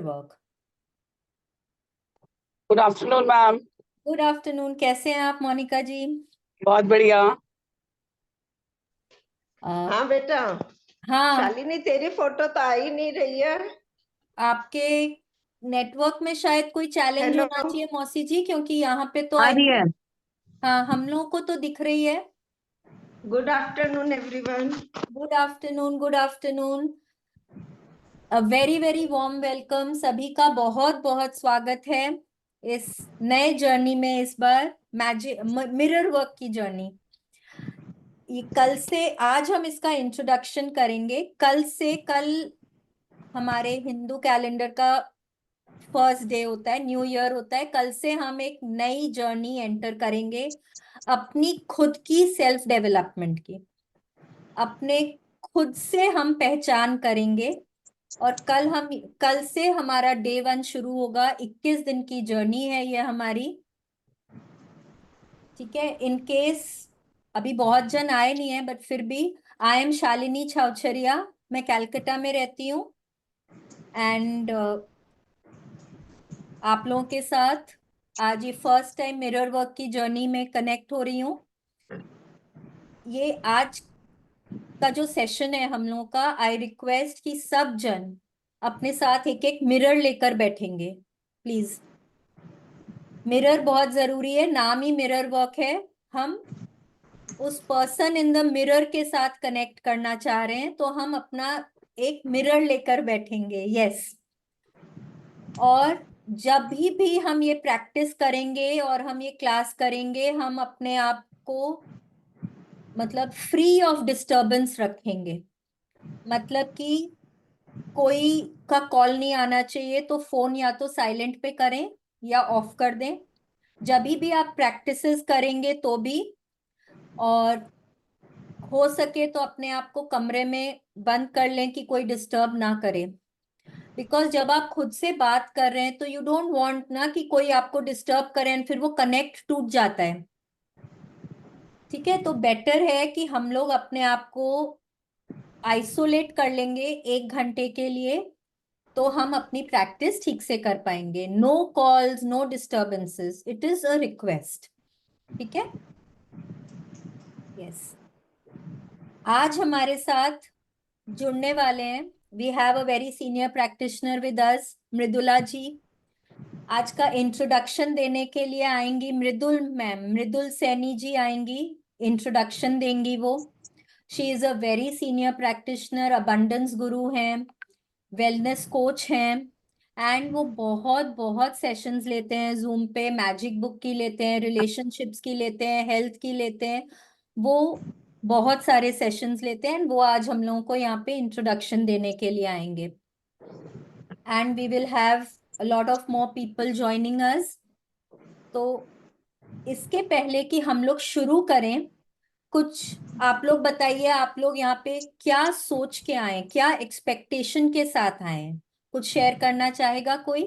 Work. Good afternoon ma'am. Good afternoon, कैसे हैं आप मोनिका जी? बहुत बढ़िया। हाँ बेटा। हाँ, शालिनी तेरी फोटो तो आ ही नहीं रही है। आपके नेटवर्क में शायद कोई चैलेंज हेलो। होना चाहिए मौसी जी, क्योंकि यहाँ पे तो आ रही है। हाँ, हम लोगों को तो दिख रही है। Good afternoon everyone. Good afternoon, good afternoon. A very very warm welcome, सभी का बहुत बहुत स्वागत है इस नए जर्नी में। इस बार मैजिक मिरर वर्क की जर्नी। ये कल से, आज हम इसका इंट्रोडक्शन करेंगे। कल हमारे हिंदू कैलेंडर का फर्स्ट डे होता है, न्यू ईयर होता है। कल से हम एक नई जर्नी एंटर करेंगे अपनी खुद की सेल्फ डेवलपमेंट की। अपने खुद से हम पहचान करेंगे। और कल से हमारा डे 1 शुरू होगा। 21 दिन की जर्नी है ये हमारी। ठीक है, इन केस अभी बहुत जन आए नहीं है, बट फिर भी आई एम शालिनी छावछरिया। मैं कैलकाटा में रहती हूँ। एंड आप लोगों के साथ आज ये फर्स्ट टाइम मिरर वर्क की जर्नी में कनेक्ट हो रही हूँ। ये आज का जो सेशन है हम लोगों का, आई रिक्वेस्ट कि सब जन अपने साथ एक एक मिरर लेकर बैठेंगे प्लीज। मिरर बहुत जरूरी है, नाम ही मिरर वर्क है। हम उस पर्सन इन द मिरर के साथ कनेक्ट करना चाह रहे हैं, तो हम अपना एक मिरर लेकर बैठेंगे। यस। और जब भी हम ये प्रैक्टिस करेंगे और हम ये क्लास करेंगे, हम अपने आप को मतलब फ्री ऑफ डिस्टरबेंस रखेंगे। मतलब कि कोई का कॉल नहीं आना चाहिए, तो फोन या तो साइलेंट पे करें या ऑफ कर दें जब भी आप प्रैक्टिसेस करेंगे तो भी। और हो सके तो अपने आप को कमरे में बंद कर लें कि कोई डिस्टर्ब ना करे। बिकॉज जब आप खुद से बात कर रहे हैं तो यू डोंट वांट ना कि कोई आपको डिस्टर्ब करे एंड फिर वो कनेक्ट टूट जाता है। ठीक है, तो बेटर है कि हम लोग अपने आप को आइसोलेट कर लेंगे 1 घंटे के लिए, तो हम अपनी प्रैक्टिस ठीक से कर पाएंगे। No calls, no disturbances, it is a request. ठीक है। यस। आज हमारे साथ जुड़ने वाले हैं, we have a very senior practitioner with us, Mridula ji. आज का इंट्रोडक्शन देने के लिए आएंगी मृदुल मैम, मृदुल सैनी जी आएंगी, इंट्रोडक्शन देंगी वो। She is a very senior practitioner, abundance गुरु हैं, वेलनेस कोच हैं। एंड वो बहुत बहुत सेशंस लेते हैं जूम पे। मैजिक बुक की लेते हैं, रिलेशनशिप्स की लेते हैं, हेल्थ की लेते हैं। वो बहुत सारे सेशंस लेते हैं। वो आज हम लोगों को यहाँ पे इंट्रोडक्शन देने के लिए आएंगे। And we will have a lot of more people joining us। तो इसके पहले कि हम लोग शुरू करें, कुछ आप लोग बताइए, आप लोग यहाँ पे क्या सोच के आए, क्या एक्सपेक्टेशन के साथ आए हैं? कुछ शेयर करना चाहेगा कोई?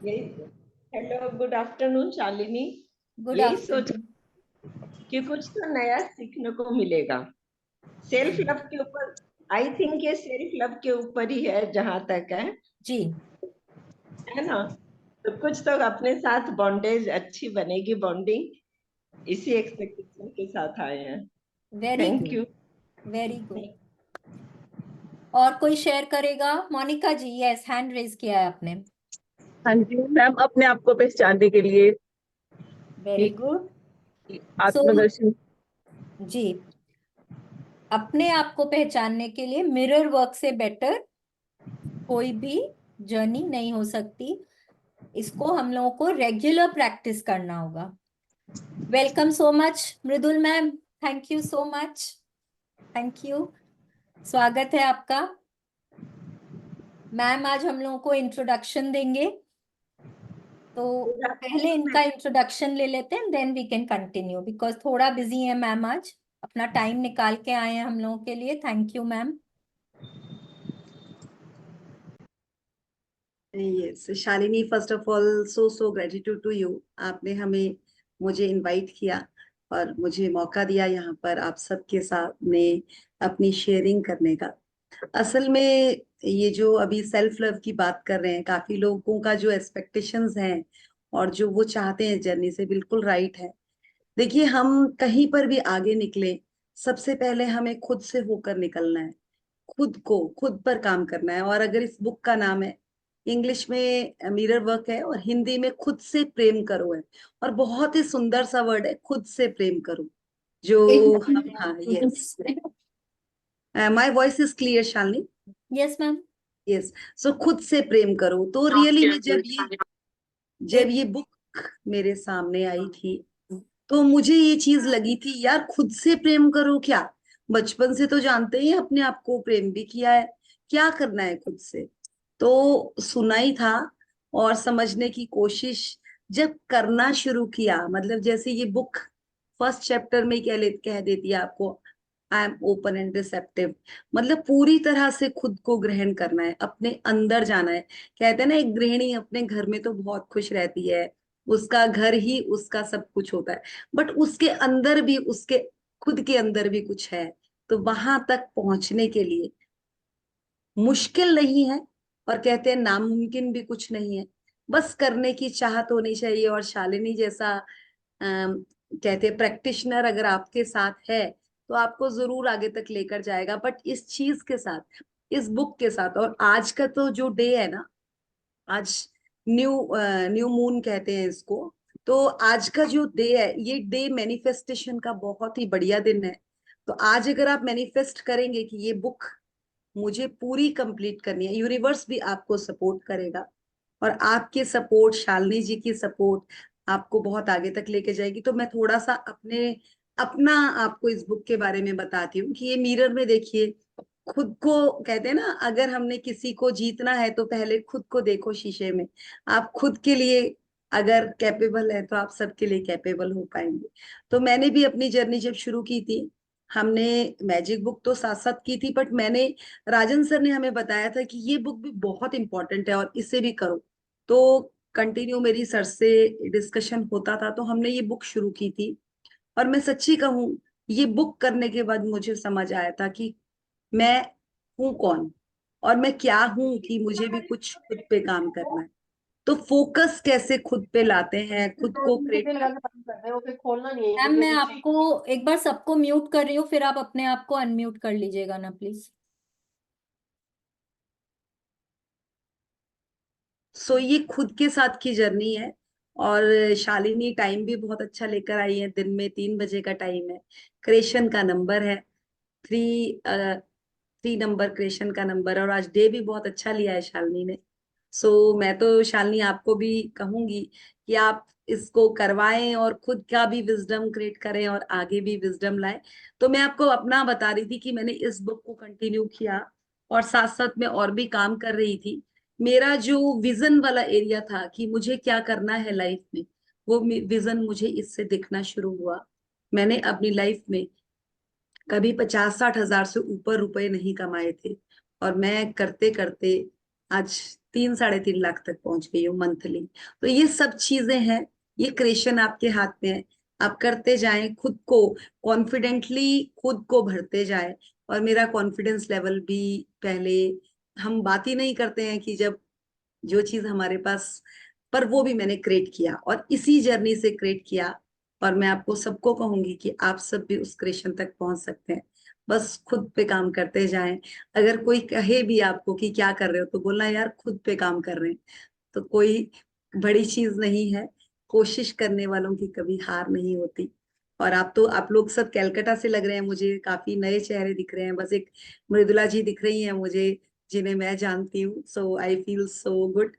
Hello, good afternoon Shalini. Good यही सोच आफ्टरनून। कि कुछ तो नया सीखने को मिलेगा सेल्फ लव के ऊपर। आई थिंक ये सेल्फ लव के ऊपर ही है जहां तक जी। है ना। तो कुछ तो अपने साथ बॉन्डेज अच्छी बनेगी, बॉन्डिंग इसी एक्सपेक्टेशन के साथ आए हैं। Very thank good, you. Very good. और कोई शेयर करेगा? मोनिका जी, यस, हैंड रेज किया है आपने। हाँ जी मैम, अपने आप को पहचानने के लिए वेरी गुड। सो आत्मदर्शन। जी, अपने आप को पहचानने के लिए मिरर वर्क से बेटर कोई भी जर्नी नहीं हो सकती। इसको हम लोगों को रेगुलर प्रैक्टिस करना होगा। Welcome so much Mridul ma'am, thank you so much. Thank you, स्वागत है आपका। मैम आज हम लोगों को इंट्रोडक्शन देंगे, तो पहले इनका इंट्रोडक्शन ले लेते हैं, then we can continue. Because थोड़ा बिजी है मैम, आज अपना टाइम निकाल के आए हैं हम लोगों के लिए। Thank you ma'am. Yes, Shalini, first of all so gratitude to you. आपने हमें मुझे इनवाइट किया और मुझे मौका दिया यहाँ पर आप सबके साथ में अपनी शेयरिंग करने का। असल में ये जो अभी सेल्फ लव की बात कर रहे हैं, काफी लोगों का जो एक्सपेक्टेशंस हैं और जो वो चाहते हैं जर्नी से, बिल्कुल राइट है। देखिए, हम कहीं पर भी आगे निकले, सबसे पहले हमें खुद से होकर निकलना है, खुद पर काम करना है। और अगर इस बुक का नाम है, इंग्लिश में मिरर वर्क है और हिंदी में खुद से प्रेम करो है, और बहुत ही सुंदर सा वर्ड है, खुद से प्रेम करो। जो हम, हाँ, yes, my voice is clear Shalini? Yes ma'am. Yes. So खुद से प्रेम करो। तो रियली में जब ये बुक मेरे सामने आई थी, तो मुझे ये चीज लगी थी, यार खुद से प्रेम करो क्या? बचपन से तो जानते ही हैं, अपने आप को प्रेम भी किया है, क्या करना है खुद से? तो सुना ही था और समझने की कोशिश जब करना शुरू किया, मतलब जैसे ये बुक फर्स्ट चैप्टर में कह देती है आपको, I am open and receptive, मतलब पूरी तरह से खुद को ग्रहण करना है, अपने अंदर जाना है। कहते हैं ना, एक गृहिणी अपने घर में तो बहुत खुश रहती है, उसका घर ही उसका सब कुछ होता है, बट उसके अंदर भी, उसके खुद के अंदर भी कुछ है। तो वहां तक पहुंचने के लिए मुश्किल नहीं है, और कहते हैं नामुमकिन भी कुछ नहीं है, बस करने की चाहत होनी चाहिए। और शालिनी जैसा कहते हैं प्रैक्टिशनर अगर आपके साथ है, तो आपको जरूर आगे तक लेकर जाएगा। बट इस चीज के साथ, इस बुक के साथ, और आज का तो जो डे है ना, आज न्यू न्यू मून कहते हैं इसको, तो आज का जो डे है, ये डे मैनिफेस्टेशन का बहुत ही बढ़िया दिन है। तो आज अगर आप मैनिफेस्ट करेंगे कि ये बुक मुझे पूरी कंप्लीट करनी है, यूनिवर्स भी आपको सपोर्ट करेगा, और आपके सपोर्ट, शालिनी जी की सपोर्ट आपको बहुत आगे तक लेके जाएगी। तो मैं थोड़ा सा अपना आपको इस बुक के बारे में बताती हूँ कि ये मिरर में देखिए, खुद को कहते हैं ना, अगर हमने किसी को जीतना है तो पहले खुद को देखो शीशे में। आप खुद के लिए अगर कैपेबल है, तो आप सबके लिए कैपेबल हो पाएंगे। तो मैंने भी अपनी जर्नी जब शुरू की थी, हमने मैजिक बुक तो साथ साथ की थी, बट मैंने, राजन सर ने हमें बताया था कि ये बुक भी बहुत इंपॉर्टेंट है और इसे भी करो। तो कंटिन्यू मेरी सर से डिस्कशन होता था, तो हमने ये बुक शुरू की थी। और मैं सच्ची कहूँ, ये बुक करने के बाद मुझे समझ आया था कि मैं हूं कौन, और मैं क्या हूं, कि मुझे भी कुछ खुद पे काम करना है। तो फोकस कैसे खुद पे लाते हैं, खुद को क्रिएट। मैम मैं आपको एक बार सबको म्यूट कर रही हूँ, फिर आप अपने आप को अनम्यूट कर लीजिएगा ना प्लीज। सो ये खुद के साथ की जर्नी है। और शालिनी टाइम भी बहुत अच्छा लेकर आई है, दिन में 3 बजे का टाइम है, क्रिएशन का नंबर है 3 नंबर, क्रिएशन का नंबर। और आज डे भी बहुत अच्छा लिया है शालिनी ने। सो मैं तो शालिनी आपको भी कहूंगी कि आप इसको करवाएं और खुद का भी विजडम क्रिएट करें और आगे भी विजडम लाएं। तो मैं आपको अपना बता रही थी कि मैंने इस बुक को कंटिन्यू किया, और साथ साथ में और भी काम कर रही थी। मेरा जो विजन वाला एरिया था कि मुझे क्या करना है लाइफ में, वो विजन मुझे इससे दिखना शुरू हुआ। मैंने अपनी लाइफ में कभी 50-60 हजार से ऊपर रुपए नहीं कमाए थे, और मैं करते करते आज 3-3.5 लाख तक पहुंच गई हूँ मंथली। तो ये सब चीजें हैं, ये क्रिएशन आपके हाथ में है। आप करते जाएं, खुद को कॉन्फिडेंटली खुद को भरते जाएं। और मेरा कॉन्फिडेंस लेवल भी, पहले हम बात ही नहीं करते हैं कि जब जो चीज हमारे पास, पर वो भी मैंने क्रिएट किया और इसी जर्नी से क्रिएट किया। और मैं आपको सबको कहूंगी कि आप सब भी उस क्रिएशन तक पहुंच सकते हैं, बस खुद पे काम करते जाएं। अगर कोई कहे भी आपको कि क्या कर रहे हो, तो बोलना यार खुद पे काम कर रहे हैं। तो कोई बड़ी चीज नहीं है, कोशिश करने वालों की कभी हार नहीं होती। और आप लोग सब कैलकाटा से लग रहे हैं, मुझे काफी नए चेहरे दिख रहे हैं, बस एक मृदुला जी दिख रही हैं मुझे, जिन्हें मैं जानती हूँ। सो आई फील सो गुड।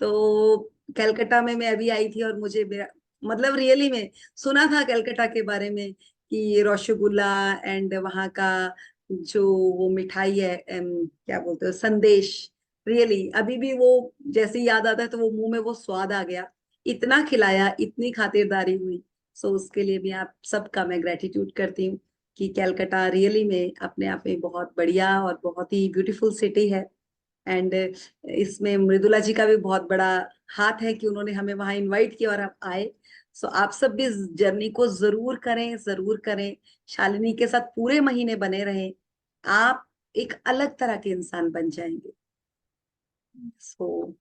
तो कलकत्ता में मैं अभी आई थी, और मुझे मेरा, मतलब रियली में सुना था कलकत्ता के बारे में कि रसगुल्ला एंड वहाँ का जो वो मिठाई है, क्या बोलते हो, संदेश। रियली अभी भी वो जैसे याद आता है, तो वो मुंह में वो स्वाद आ गया, इतना खिलाया, इतनी खातिरदारी हुई। सो उसके लिए भी आप सबका मैं ग्रेटिट्यूड करती हूँ कि कलकत्ता रियली में अपने आप में बहुत बढ़िया और बहुत ही ब्यूटीफुल सिटी है। एंड इसमें मृदुला जी का भी बहुत बड़ा हाथ है कि उन्होंने हमें वहां इनवाइट किया और हम आए। सो आप सब भी इस जर्नी को जरूर करें, जरूर करें। शालिनी के साथ पूरे महीने बने रहें, आप एक अलग तरह के इंसान बन जाएंगे। सो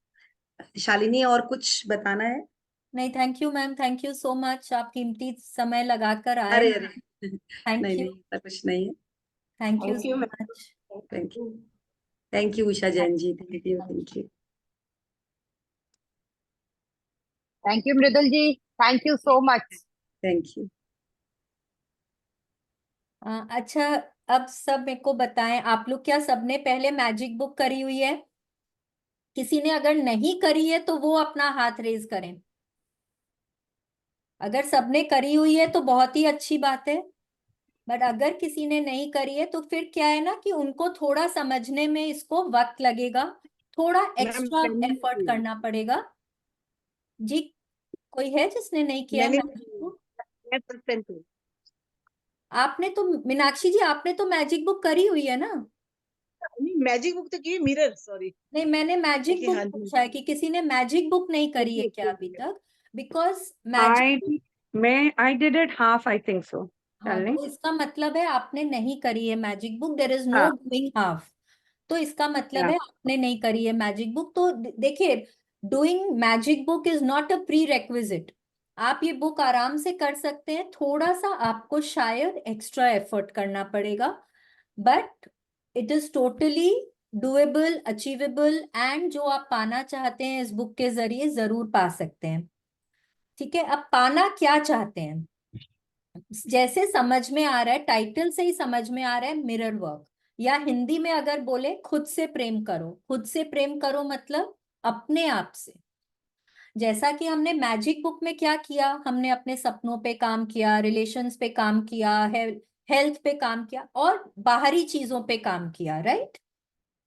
शालिनी, और कुछ बताना है? नहीं, thank you ma'am, thank you so much, आप कीमती समय लगाकर आए। अरे अरे थैंक नहीं यू, नहीं, ऐसा कुछ नहीं है। Thank you thank so you much. Thank you, thank you Usha Jain ji, thank you, thank you. Thank you Mridul ji, thank you so much. Thank you. अच्छा, अब सब मेरे को बताएं, आप लोग क्या सबने पहले मैजिक बुक करी हुई है? किसी ने अगर नहीं करी है तो वो अपना हाथ रेज करें। अगर सबने करी हुई है तो बहुत ही अच्छी बात है, बट अगर किसी ने नहीं करी है तो फिर क्या है ना कि उनको थोड़ा समझने में इसको वक्त लगेगा, थोड़ा मैम एक्स्ट्रा मैंने नहीं एफर्ट की। करना पड़ेगा। जी, कोई है जिसने नहीं किया है मैंने मैजिक बुक? मैं परसेंट हूँ। आपने तो, मीनाक्षी जी आपने तो मैजिक बुक करी हुई है ना? नहीं, मैजिक बुक तो की, मिरर, सॉरी। नहीं, मैंने मैजिक ओके, बुक हाँ जी। पूछा है कि किसी ने मैजिक बुक नहीं करी है ओके क्या ओके अभी ओके। तक? Because magic, I did it half, I think so. हाँ, Shalini? तो इसका मतलब है आपने नहीं करी है magic book, there is no हाँ, डूइंग हाफ। तो इसका मतलब yeah. है आपने नहीं करी है मैजिक बुक। तो देखिए, doing magic book is not a pre requisite. आप ये बुक आराम से कर सकते हैं, थोड़ा सा आपको शायद एक्स्ट्रा एफर्ट करना पड़ेगा, but it is totally doable, achievable, and जो आप पाना चाहते हैं इस बुक के जरिए जरूर पा सकते हैं। ठीक है, अब पाना क्या चाहते हैं? जैसे समझ में आ रहा है, टाइटल से ही समझ में आ रहा है, मिरर वर्क, या हिंदी में अगर बोले खुद से प्रेम करो। खुद से प्रेम करो मतलब अपने आप से। जैसा कि हमने मैजिक बुक में क्या किया, हमने अपने सपनों पे काम किया, रिलेशंस पे काम किया, हेल्थ पे काम किया और बाहरी चीजों पे काम किया, राइट?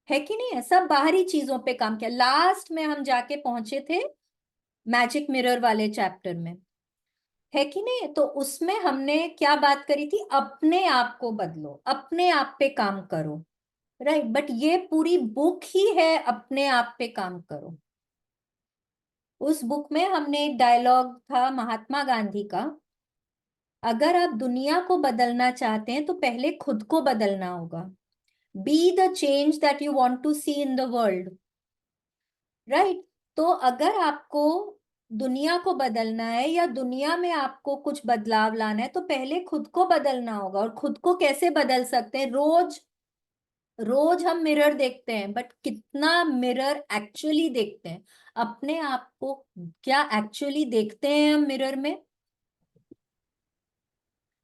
है कि नहीं है? सब बाहरी चीजों पे काम किया। लास्ट में हम जाके पहुंचे थे मैजिक मिरर वाले चैप्टर में, है कि नहीं? तो उसमें हमने क्या बात करी थी? अपने आप को बदलो, अपने आप पे काम करो, राइट? बट ये पूरी बुक ही है अपने आप पे काम करो। उस बुक में हमने एक डायलॉग था महात्मा गांधी का, अगर आप दुनिया को बदलना चाहते हैं तो पहले खुद को बदलना होगा। Be the change that you want to see in the world, right? तो अगर आपको दुनिया को बदलना है या दुनिया में आपको कुछ बदलाव लाना है तो पहले खुद को बदलना होगा। और खुद को कैसे बदल सकते हैं? रोज रोज हम मिरर देखते हैं, बट कितना मिरर एक्चुअली देखते हैं अपने आप को? क्या एक्चुअली देखते हैं हम मिरर में?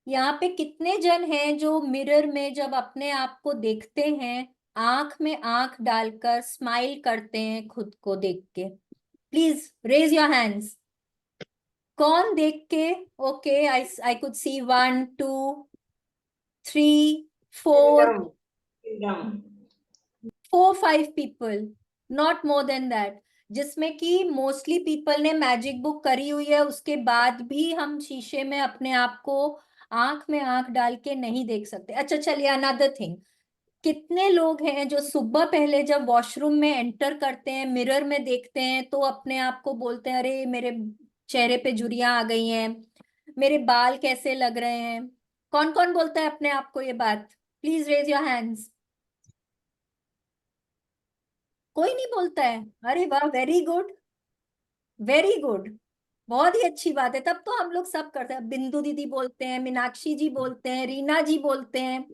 यहाँ पे कितने जन हैं जो मिरर में जब अपने आप को देखते हैं, आंख में आंख डालकर स्माइल करते हैं खुद को देख के? Please raise your hands. कौन देख के? Okay, I could see 1 2 3 4 Kingdom, kingdom. 4 5 people, not more than that, जिसमें कि मोस्टली पीपल ने मैजिक बुक करी हुई है, उसके बाद भी हम शीशे में अपने आप को आंख में आंख डाल के नहीं देख सकते। अच्छा चलिए, अनदर थिंग, कितने लोग हैं जो सुबह पहले जब वॉशरूम में एंटर करते हैं, मिरर में देखते हैं तो अपने आप को बोलते हैं, अरे मेरे चेहरे पे झुर्रियां आ गई हैं, मेरे बाल कैसे लग रहे हैं? कौन कौन बोलता है अपने आप को ये बात? Please raise your hands. कोई नहीं बोलता है? अरे वाह, वेरी गुड, वेरी गुड, बहुत ही अच्छी बात है। तब तो हम लोग सब करते हैं। बिंदु दीदी बोलते हैं, मीनाक्षी जी बोलते हैं, रीना जी बोलते हैं।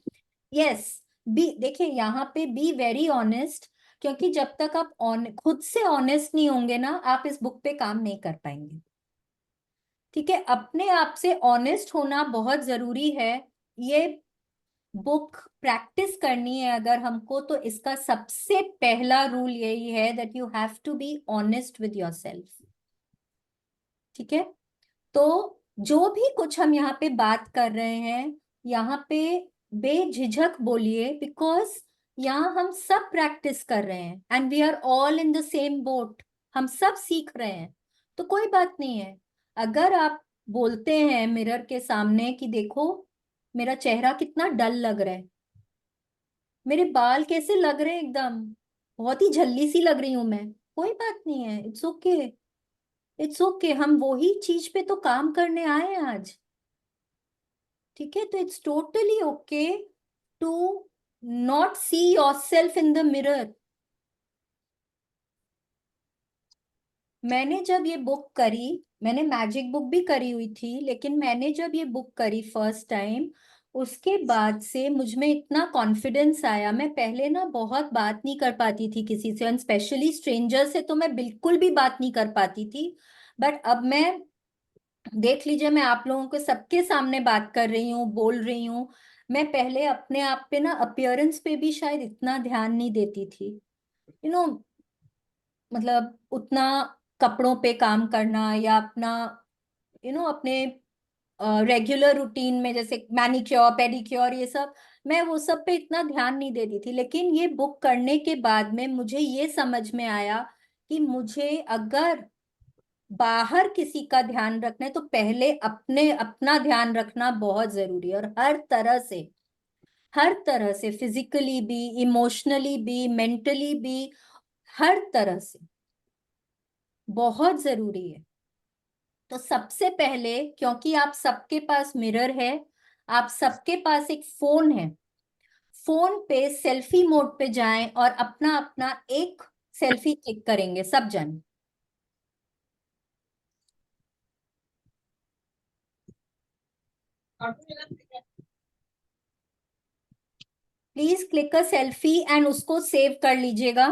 यस, बी, देखिए यहाँ पे बी वेरी ऑनेस्ट, क्योंकि जब तक आप खुद से ऑनेस्ट नहीं होंगे ना, आप इस बुक पे काम नहीं कर पाएंगे। ठीक है, अपने आप से ऑनेस्ट होना बहुत जरूरी है। ये बुक प्रैक्टिस करनी है अगर हमको, तो इसका सबसे पहला रूल यही है that you have to be honest with yourself. ठीक है, तो जो भी कुछ हम यहाँ पे बात कर रहे हैं, यहाँ पे बेझिझक बोलिए, बिकॉज यहाँ हम सब प्रैक्टिस कर रहे हैं and we are all in the same boat. हम सब सीख रहे हैं, तो कोई बात नहीं है। अगर आप बोलते हैं मिरर के सामने कि देखो मेरा चेहरा कितना डल लग रहा है, मेरे बाल कैसे लग रहे हैं एकदम, बहुत ही झल्ली सी लग रही हूं मैं, कोई बात नहीं है, इट्स ओके, इट्स ओके, हम वही चीज पे तो काम करने आए हैं आज, ठीक है? तो it's totally okay to not see yourself in the mirror. मैंने जब ये बुक करी, मैंने मैजिक बुक भी करी हुई थी, लेकिन मैंने जब ये बुक करी फर्स्ट टाइम, उसके बाद से मुझ में इतना कॉन्फिडेंस आया। मैं पहले ना बहुत बात नहीं कर पाती थी किसी से, स्पेशली स्ट्रेंजर से तो मैं बिल्कुल भी बात नहीं कर पाती थी। बट अब मैं, देख लीजिए, मैं आप लोगों के सबके सामने बात कर रही हूँ, बोल रही हूँ। मैं पहले अपने आप पे ना, अपीयरेंस पे भी शायद इतना ध्यान नहीं देती थी, यू नो, मतलब उतना कपड़ों पे काम करना या अपना, अपने रेगुलर रूटीन में जैसे मैनिक्योर पेडिक्योर ये सब, मैं वो सब पे इतना ध्यान नहीं देती थी। लेकिन ये बुक करने के बाद में मुझे ये समझ में आया कि मुझे अगर बाहर किसी का ध्यान रखना है तो पहले अपना ध्यान रखना बहुत जरूरी है। और हर तरह से फिजिकली भी, इमोशनली भी, मेंटली भी, हर तरह से बहुत जरूरी है। तो सबसे पहले, क्योंकि आप सबके पास मिरर है, आप सबके पास एक फोन है, फोन पे सेल्फी मोड पे जाएं और अपना अपना एक सेल्फी क्लिक करेंगे सब जन। Please click a selfie and उसको सेव कर लीजिएगा।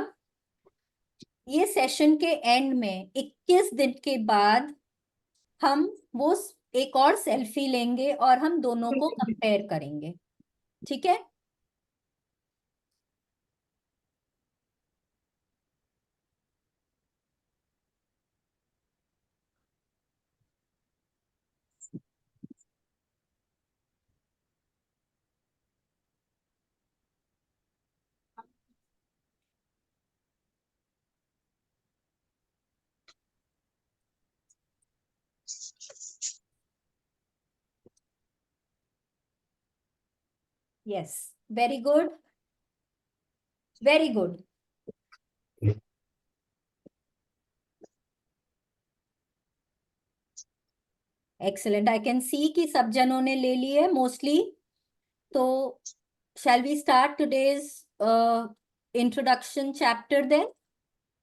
ये सेशन के एंड में 21 दिन के बाद हम वो एक और सेल्फी लेंगे और हम दोनों को कंपेयर करेंगे, ठीक है? Yes, very good, very good. Excellent, I can see कि सब जनों ने ले ली है मोस्टली। तो shall we start today's introduction chapter then?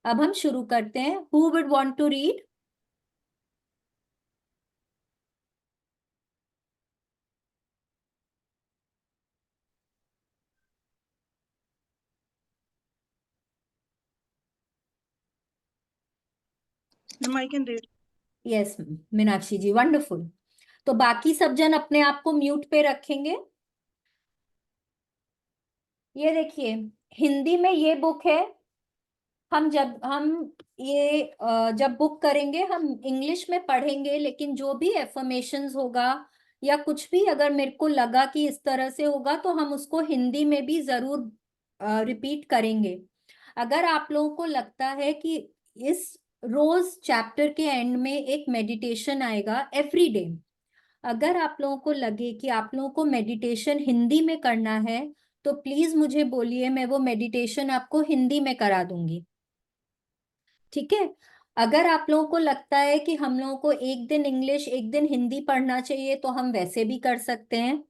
अब हम शुरू करते हैं। Who would want to read? I can read. Yes Meenakshi ji, wonderful. तो बाकी सब जन अपने आप को म्यूट पे रखेंगे। ये देखिए, हिंदी में ये बुक है। हम ये जब बुक करेंगे हम इंग्लिश में पढ़ेंगे, लेकिन जो भी एफर्मेशंस होगा या कुछ भी अगर मेरे को लगा कि इस तरह से होगा तो हम उसको हिंदी में भी जरूर रिपीट करेंगे। अगर आप लोगों को लगता है कि इस रोज चैप्टर के एंड में एक मेडिटेशन आएगा एवरी डे, अगर आप लोगों को लगे कि आप लोगों को मेडिटेशन हिंदी में करना है तो प्लीज मुझे बोलिए, मैं वो मेडिटेशन आपको हिंदी में करा दूंगी, ठीक है? अगर आप लोगों को लगता है कि हम लोगों को एक दिन इंग्लिश एक दिन हिंदी पढ़ना चाहिए तो हम वैसे भी कर सकते हैं।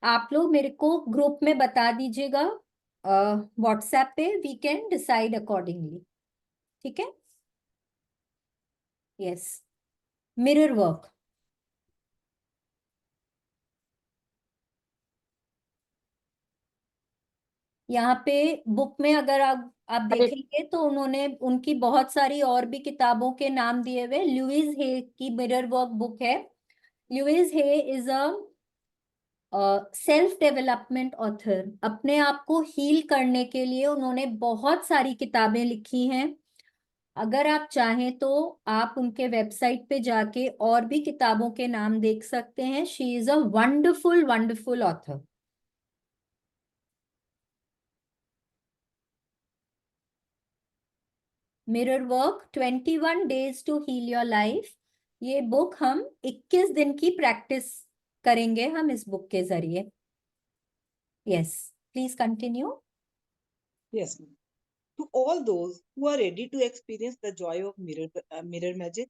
आप लोग मेरे को ग्रुप में बता दीजिएगा व्हाट्सएप पे, वी कैन डिसाइड अकॉर्डिंगली, ठीक है? Yes, mirror work. यहाँ पे बुक में अगर आप देखेंगे तो उन्होंने उनकी बहुत सारी और भी किताबों के नाम दिए हुए। लुइस हे की मिरर वर्क बुक है। Louise Hay is a self development author. अपने आप को हील करने के लिए उन्होंने बहुत सारी किताबें लिखी हैं। अगर आप चाहें तो आप उनके वेबसाइट पे जाके और भी किताबों के नाम देख सकते हैं। She is a wonderful wonderful author. Mirror work 21 days to heal your life. ये बुक हम 21 दिन की प्रैक्टिस करेंगे हम इस बुक के जरिए। Yes, please continue. Yes, ma'am. to all those who are ready to experience the joy of mirror magic.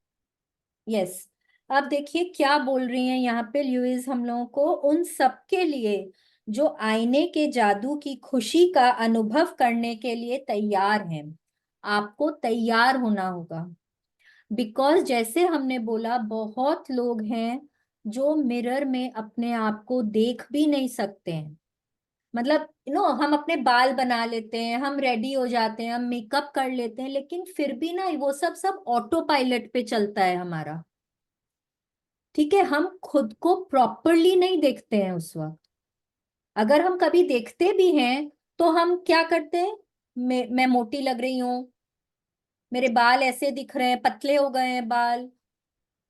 Yes, अब देखिए क्या बोल रही हैं यहाँ पे ल्यूइस हम लोगों को, उन सबके लिए जो आईने के जादू की खुशी का अनुभव करने के लिए तैयार हैं। आपको तैयार होना होगा, बिकॉज जैसे हमने बोला बहुत लोग हैं जो मिरर में अपने आप को देख भी नहीं सकते हैं। मतलब हम अपने बाल बना लेते हैं, हम रेडी हो जाते हैं, हम मेकअप कर लेते हैं, लेकिन फिर भी ना वो सब ऑटो पायलट पे चलता है हमारा। ठीक है, हम खुद को प्रॉपरली नहीं देखते हैं उस वक्त। अगर हम कभी देखते भी हैं तो हम क्या करते हैं, मैं मोटी लग रही हूँ, मेरे बाल ऐसे दिख रहे हैं, पतले हो गए हैं बाल,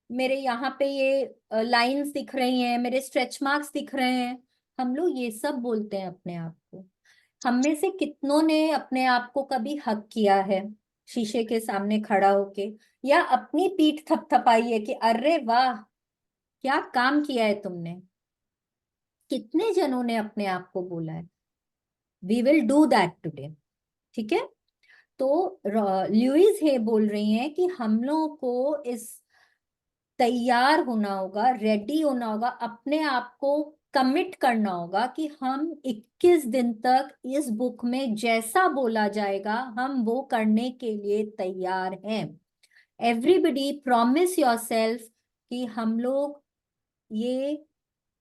मेरे यहाँ पे ये लाइंस दिख रही हैं, मेरे स्ट्रेच मार्क्स दिख रहे हैं। हम लोग ये सब बोलते हैं अपने आप को। हम में से कितनों ने अपने आप को कभी हक किया है शीशे के सामने खड़ा होके, या अपनी पीठ थपथपाई है कि अरे वाह क्या काम किया है तुमने? कितने जनों ने अपने आप को बोला है? We will do that today. ठीक है, तो ल्यूइस है बोल रही हैं कि हम लोगों को इस तैयार होना होगा, रेडी होना होगा, अपने आप को कमिट करना होगा कि हम 21 दिन तक इस बुक में जैसा बोला जाएगा हम वो करने के लिए तैयार हैं। एवरीबडी प्रॉमिस योरसेल्फ कि हम लोग ये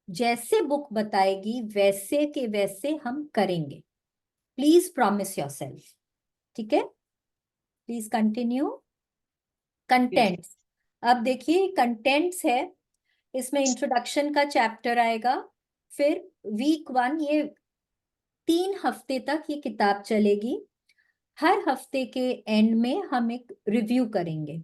जैसे बुक बताएगी वैसे के वैसे हम करेंगे। Please promise yourself. ठीक है, प्लीज कंटिन्यू। कंटेंट्स, अब देखिए कंटेंट्स है, इसमें इंट्रोडक्शन का चैप्टर आएगा, फिर वीक 1, ये 3 हफ्ते तक ये किताब चलेगी। हर हफ्ते के एंड में हम एक रिव्यू करेंगे।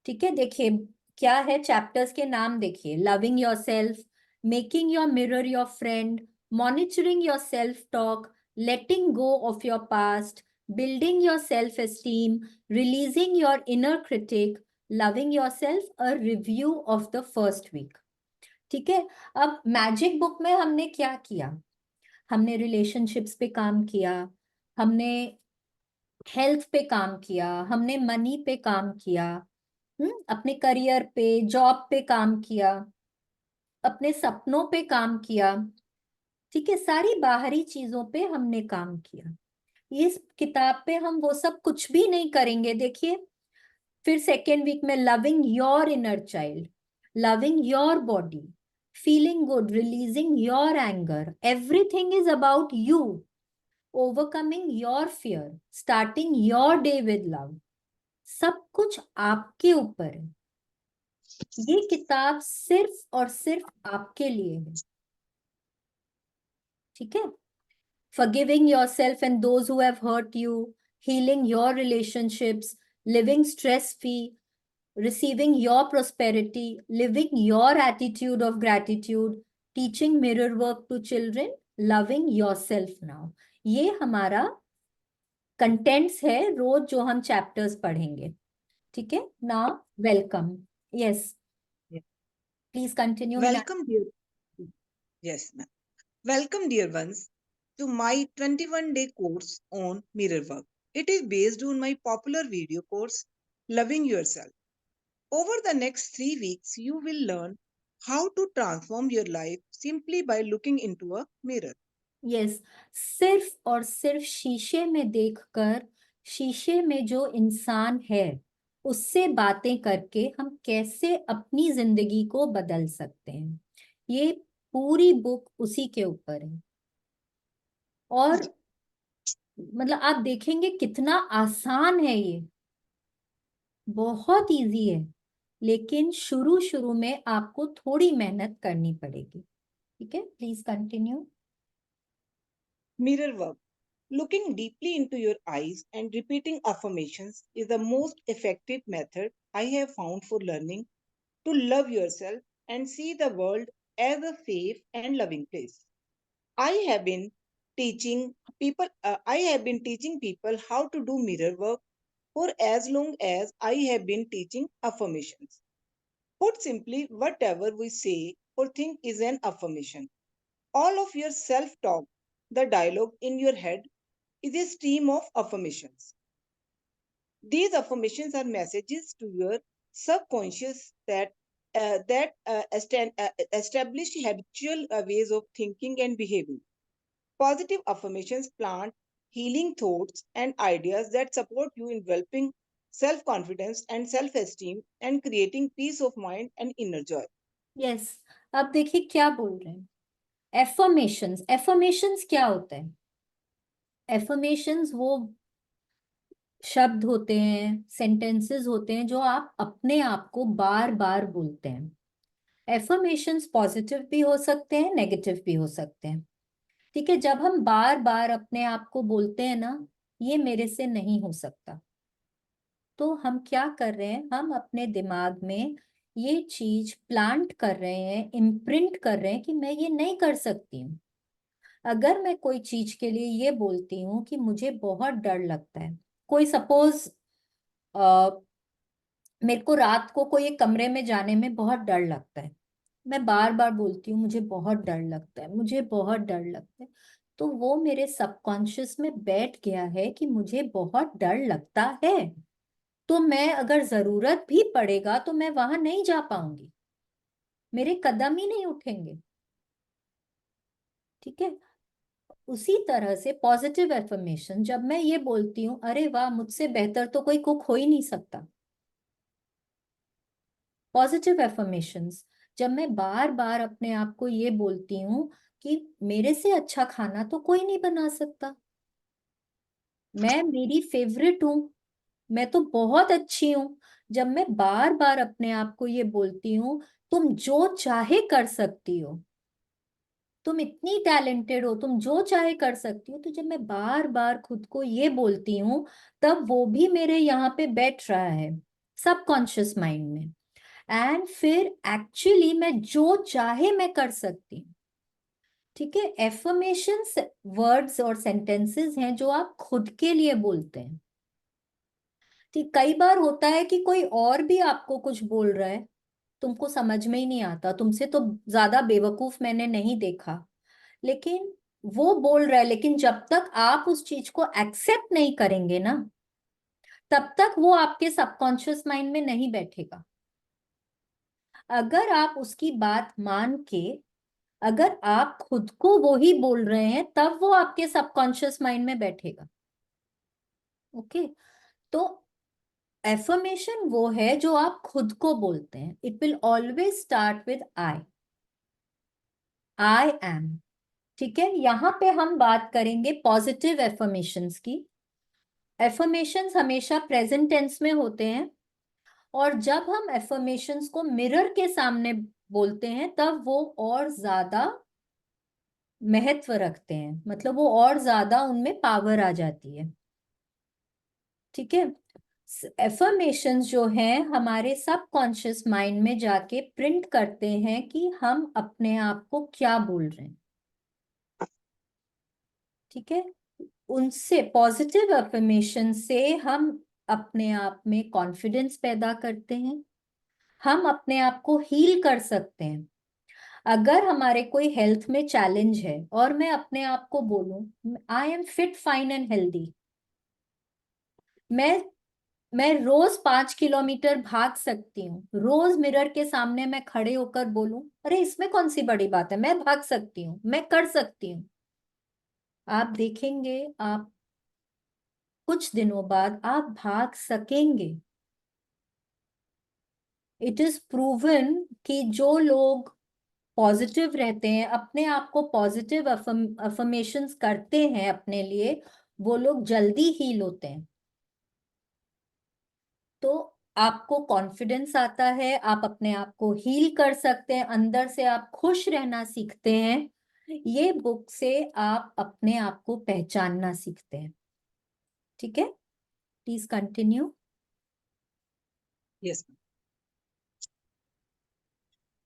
ठीक है, देखिए क्या है चैप्टर्स के नाम, देखिए loving yourself, making your mirror your friend, monitoring your self talk, letting go of your past, building your self esteem, releasing your inner critic, loving yourself, a review of the first week. ठीक है, अब magic book में हमने क्या किया, हमने relationships पे काम किया, हमने हेल्थ पे काम किया, हमने मनी पे काम किया, अपने करियर पे, जॉब पे काम किया, अपने सपनों पे काम किया। ठीक है, सारी बाहरी चीजों पे हमने काम किया। इस किताब पे हम वो सब कुछ भी नहीं करेंगे। देखिए फिर सेकेंड वीक में loving your inner child, loving your body, feeling good, releasing your anger, everything is about you, overcoming your fear, starting your day with love. सब कुछ आपके ऊपर है। ये किताब सिर्फ और सिर्फ आपके लिए है। ठीक है, forgiving yourself and those who have hurt you, healing your relationships, living stress free, receiving your prosperity, living your attitude of gratitude, teaching mirror work to children, loving yourself now। ये हमारा कंटेंट्स है रोज जो हम chapters पढ़ेंगे। ठीक है ना, welcome. Yes, please continue. Welcome, dear. Yes, ma'am. Welcome, dear ones, to my 21-day course on mirror work. It is based on my popular video course, Loving Yourself. Over the next 3 weeks, you will learn how to transform your life simply by looking into a mirror. Yes, सिर्फ और सिर्फ शीशे में देखकर, शीशे में जो इंसान है उससे बातें करके हम कैसे अपनी जिंदगी को बदल सकते हैं। ये पूरी बुक उसी के ऊपर है। और मतलब आप देखेंगे कितना आसान है ये, बहुत इजी है, लेकिन शुरू शुरू में आपको थोड़ी मेहनत करनी पड़ेगी। ठीक है, please continue. Mirror work. Looking deeply into your eyes and repeating affirmations is the most effective method I have found for learning to love yourself and see the world as a safe and loving place. I have been I have been teaching people how to do mirror work for as long as I have been teaching affirmations. Put simply, whatever we say or think is an affirmation. All of your self talk, the dialogue in your head, is a stream of affirmations. These affirmations are messages to your subconscious that establish habitual ways of thinking and behaving. Positive affirmations plant healing thoughts and ideas that support you in developing self-confidence and self-esteem and creating peace of mind and inner joy. Yes, अब देखिए क्या बोल रहे हैं। Affirmations, affirmations क्या होता है? Affirmations वो शब्द होते हैं, सेंटेंसेस होते हैं जो आप अपने आप को बार बार बोलते हैं। एफर्मेशंस पॉजिटिव भी हो सकते हैं, नेगेटिव भी हो सकते हैं। ठीक है, जब हम बार बार अपने आप को बोलते हैं ना, ये मेरे से नहीं हो सकता, तो हम क्या कर रहे हैं, हम अपने दिमाग में ये चीज प्लांट कर रहे हैं, इम्प्रिंट कर रहे हैं कि मैं ये नहीं कर सकती हूँ। अगर मैं कोई चीज के लिए ये बोलती हूँ कि मुझे बहुत डर लगता है, कोई सपोज मेरे को रात को कोई एक कमरे में जाने में बहुत डर लगता है, मैं बार बार बोलती हूँ मुझे बहुत डर लगता है, मुझे बहुत डर लगता है, तो वो मेरे सबकॉन्शियस में बैठ गया है कि मुझे बहुत डर लगता है, तो मैं अगर जरूरत भी पड़ेगा तो मैं वहां नहीं जा पाऊंगी, मेरे कदम ही नहीं उठेंगे। ठीक है, उसी तरह से पॉजिटिव एफर्मेशन, जब मैं ये बोलती हूँ अरे वाह मुझसे बेहतर तो कोई कुक हो ही नहीं सकता। पॉजिटिव एफर्मेशंस, जब मैं बार बार अपने आप को ये बोलती हूँ कि मेरे से अच्छा खाना तो कोई नहीं बना सकता, मैं मेरी फेवरेट हूँ, मैं तो बहुत अच्छी हूँ, जब मैं बार बार अपने आप को ये बोलती हूँ तुम जो चाहे कर सकती हो, तुम इतनी टैलेंटेड हो, तुम जो चाहे कर सकती हो, तो जब मैं बार बार खुद को ये बोलती हूँ तब वो भी मेरे यहाँ पे बैठ रहा है सबकॉन्शियस माइंड में, एंड फिर एक्चुअली मैं जो चाहे मैं कर सकती हूँ। ठीक है, एफर्मेशंस वर्ड्स और सेंटेंसेस हैं जो आप खुद के लिए बोलते हैं। ठीक, कई बार होता है कि कोई और भी आपको कुछ बोल रहा है, तुमको समझ में ही नहीं आता, तुमसे तो ज्यादा बेवकूफ मैंने नहीं देखा, लेकिन वो बोल रहा है, लेकिन जब तक आप उस चीज को एक्सेप्ट नहीं करेंगे ना, तब तक वो आपके सबकॉन्शियस माइंड में नहीं बैठेगा। अगर आप उसकी बात मान के, अगर आप खुद को वो ही बोल रहे हैं, तब वो आपके सबकॉन्शियस माइंड में बैठेगा। ओके, तो एफर्मेशन वो है जो आप खुद को बोलते हैं। It will always start with I am. ठीक है, यहाँ पे हम बात करेंगे पॉजिटिव एफर्मेशंस की। एफर्मेशंस हमेशा प्रेजेंट टेंस में होते हैं, और जब हम एफर्मेशंस को मिरर के सामने बोलते हैं तब वो और ज्यादा महत्व रखते हैं, मतलब वो और ज्यादा उनमें पावर आ जाती है। ठीक है, एफर्मेशंस जो हैं हमारे सबकॉन्शियस माइंड में जाके प्रिंट करते हैं कि हम अपने आप को क्या बोल रहे हैं। ठीक है, उनसे, पॉजिटिव एफर्मेशन से हम अपने आप में कॉन्फिडेंस पैदा करते हैं, हम अपने आप को हील कर सकते हैं। अगर हमारे कोई हेल्थ में चैलेंज है और मैं अपने आप को बोलूं I am fit fine and healthy, मैं रोज 5 किलोमीटर भाग सकती हूँ, रोज मिरर के सामने मैं खड़े होकर बोलूं अरे इसमें कौन सी बड़ी बात है, मैं भाग सकती हूँ, मैं कर सकती हूँ, आप देखेंगे आप कुछ दिनों बाद आप भाग सकेंगे। इट इज प्रूवन कि जो लोग पॉजिटिव रहते हैं, अपने आप को पॉजिटिव अफर्मेशंस करते हैं अपने लिए, वो लोग जल्दी हील होते हैं। तो आपको कॉन्फिडेंस आता है, आप अपने आप को हील कर सकते हैं, अंदर से आप खुश रहना सीखते हैं। ये बुक से आप अपने आप को पहचानना सीखते हैं। ठीक है, please continue. Yes.